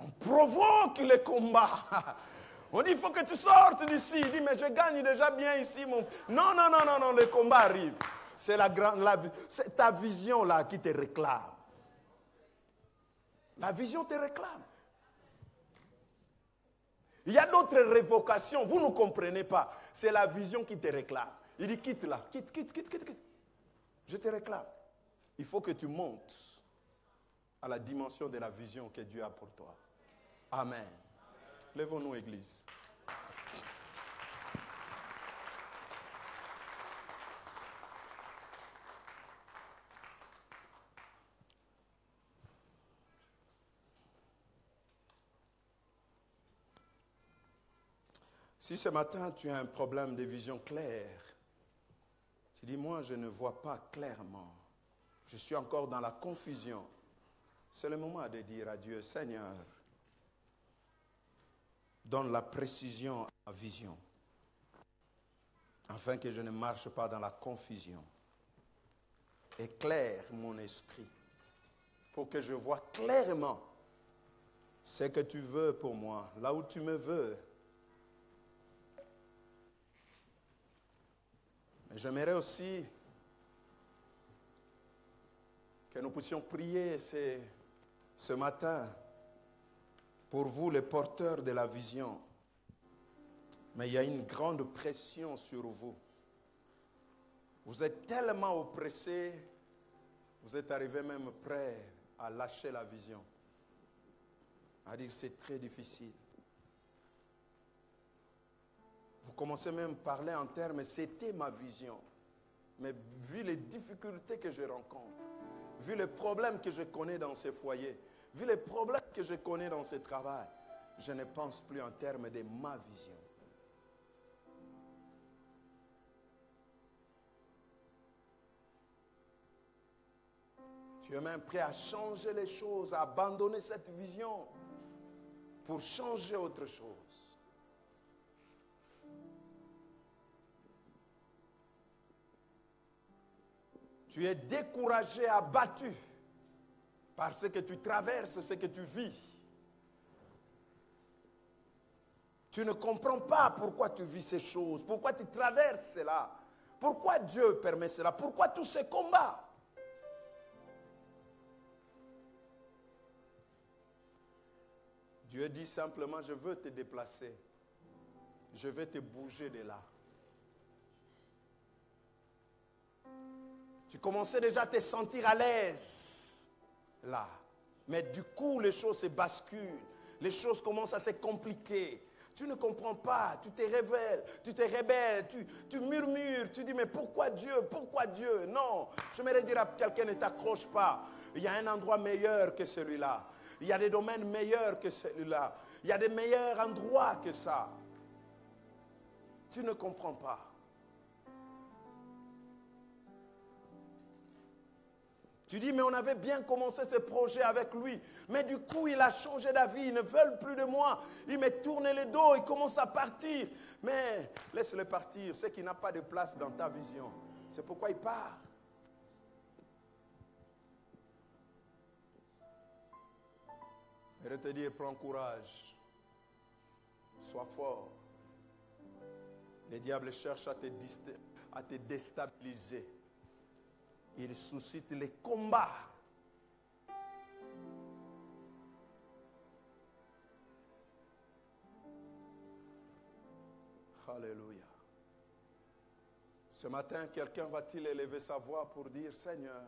On provoque les combats. On dit, il faut que tu sortes d'ici. Il dit, mais je gagne déjà bien ici. Non, le combat arrive. C'est c'est ta vision là qui te réclame. La vision te réclame. Il y a d'autres révocations, vous ne comprenez pas. C'est la vision qui te réclame. Il dit, quitte là, quitte. Je te réclame. Il faut que tu montes à la dimension de la vision que Dieu a pour toi. Amen. Lèvons-nous, Église. Si ce matin tu as un problème de vision claire, tu dis, moi je ne vois pas clairement, je suis encore dans la confusion. C'est le moment de dire à Dieu, Seigneur, donne la précision à ma vision, afin que je ne marche pas dans la confusion. Éclaire mon esprit, pour que je vois clairement ce que tu veux pour moi, là où tu me veux. Mais j'aimerais aussi que nous puissions prier ce matin pour vous, les porteurs de la vision. Mais il y a une grande pression sur vous. Vous êtes tellement oppressés, vous êtes arrivés même prêts à lâcher la vision. À dire que c'est très difficile. Vous commencez même à parler en termes, c'était ma vision. Mais vu les difficultés que je rencontre, vu les problèmes que je connais dans ces foyers, vu les problèmes que je connais dans ce travail, je ne pense plus en termes de ma vision. Tu es même prêt à changer les choses, à abandonner cette vision pour changer autre chose. Tu es découragé, abattu par ce que tu traverses, ce que tu vis. Tu ne comprends pas pourquoi tu vis ces choses, pourquoi tu traverses cela, pourquoi Dieu permet cela, pourquoi tous ces combats. Dieu dit simplement, je veux te déplacer, je vais te bouger de là. Tu commençais déjà à te sentir à l'aise là. Mais du coup, les choses se basculent. Les choses commencent à se compliquer. Tu ne comprends pas. Tu te rebelles, tu murmures. Tu dis, mais pourquoi Dieu? Pourquoi Dieu? Non. J'aimerais dire à quelqu'un, ne t'accroche pas. Il y a un endroit meilleur que celui-là. Il y a des domaines meilleurs que celui-là. Il y a des meilleurs endroits que ça. Tu ne comprends pas. Tu dis, mais on avait bien commencé ce projet avec lui. Mais du coup, il a changé d'avis. Ils ne veulent plus de moi. Il me tourne le dos. Il commence à partir. Mais laisse-le partir. C'est qu'il n'a pas de place dans ta vision. C'est pourquoi il part. Et de te dire, prends courage. Sois fort. Les diables cherchent à te déstabiliser. Ils suscitent les combats. Alléluia. Ce matin, quelqu'un va-t-il élever sa voix pour dire, Seigneur,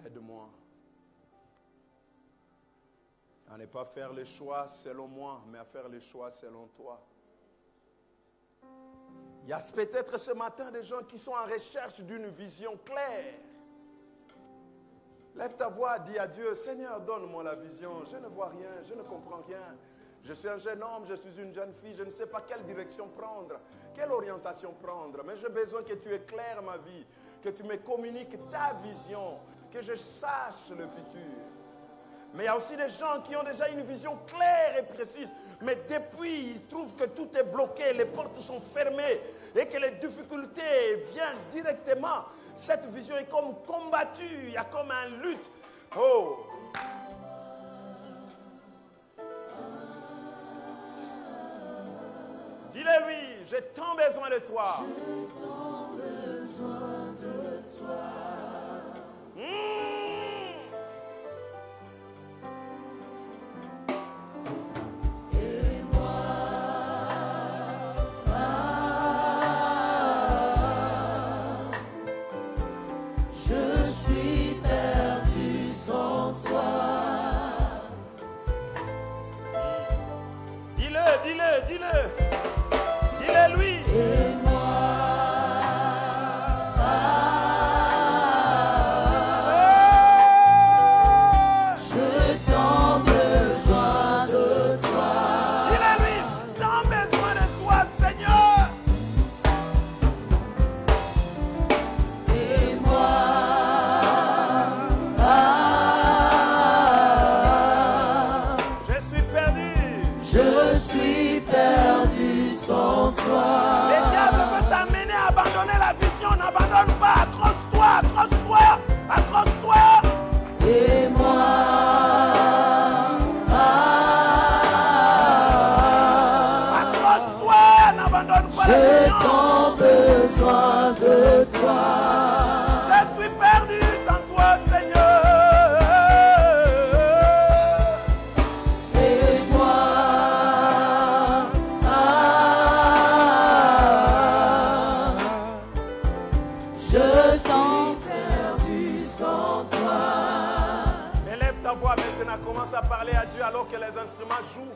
aide-moi à ne pas faire les choix selon moi, mais à faire les choix selon toi. Il y a peut-être ce matin des gens qui sont en recherche d'une vision claire. Lève ta voix, dis à Dieu, Seigneur, donne-moi la vision. Je ne vois rien, je ne comprends rien. Je suis un jeune homme, je suis une jeune fille, je ne sais pas quelle direction prendre, quelle orientation prendre. Mais j'ai besoin que tu éclaires ma vie, que tu me communiques ta vision, que je sache le futur. Mais il y a aussi des gens qui ont déjà une vision claire et précise. Mais depuis, ils trouvent que tout est bloqué, les portes sont fermées et que les difficultés viennent directement. Cette vision est comme combattue, il y a comme une lutte. Oh! Dis-le-lui, j'ai tant besoin de toi. J'ai tant besoin de toi. Dis-le-lui. Et moi, j'ai tant besoin de toi. Dis-le-lui, j'ai tant besoin de toi, Seigneur. Et moi, je suis perdu. Je suis perdu sans toi. Les diables veulent t'amener à abandonner la vision. N'abandonne pas. Accroche-toi, accroche-toi, accroche-toi. Et moi, accroche-toi, n'abandonne pas la j'ai vision. tant besoin de toi. Je suis perdu sans toi, Seigneur. Et moi, je suis perdu sans toi. Élève ta voix maintenant, commence à parler à Dieu alors que les instruments jouent.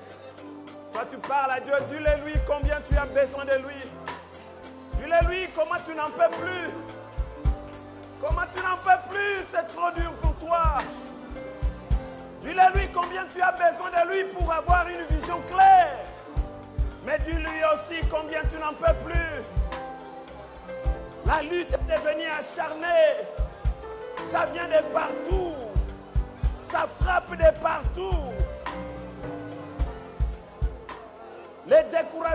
Toi tu parles à Dieu, dis-le lui combien tu as besoin de lui. Dis-le lui comment tu n'en peux plus. Comment tu n'en peux plus, c'est trop dur pour toi. Dis-le lui combien tu as besoin de lui pour avoir une vision claire. Mais dis-lui aussi combien tu n'en peux plus. La lutte est devenue acharnée. Ça vient de partout. Ça frappe de partout. Les découragements.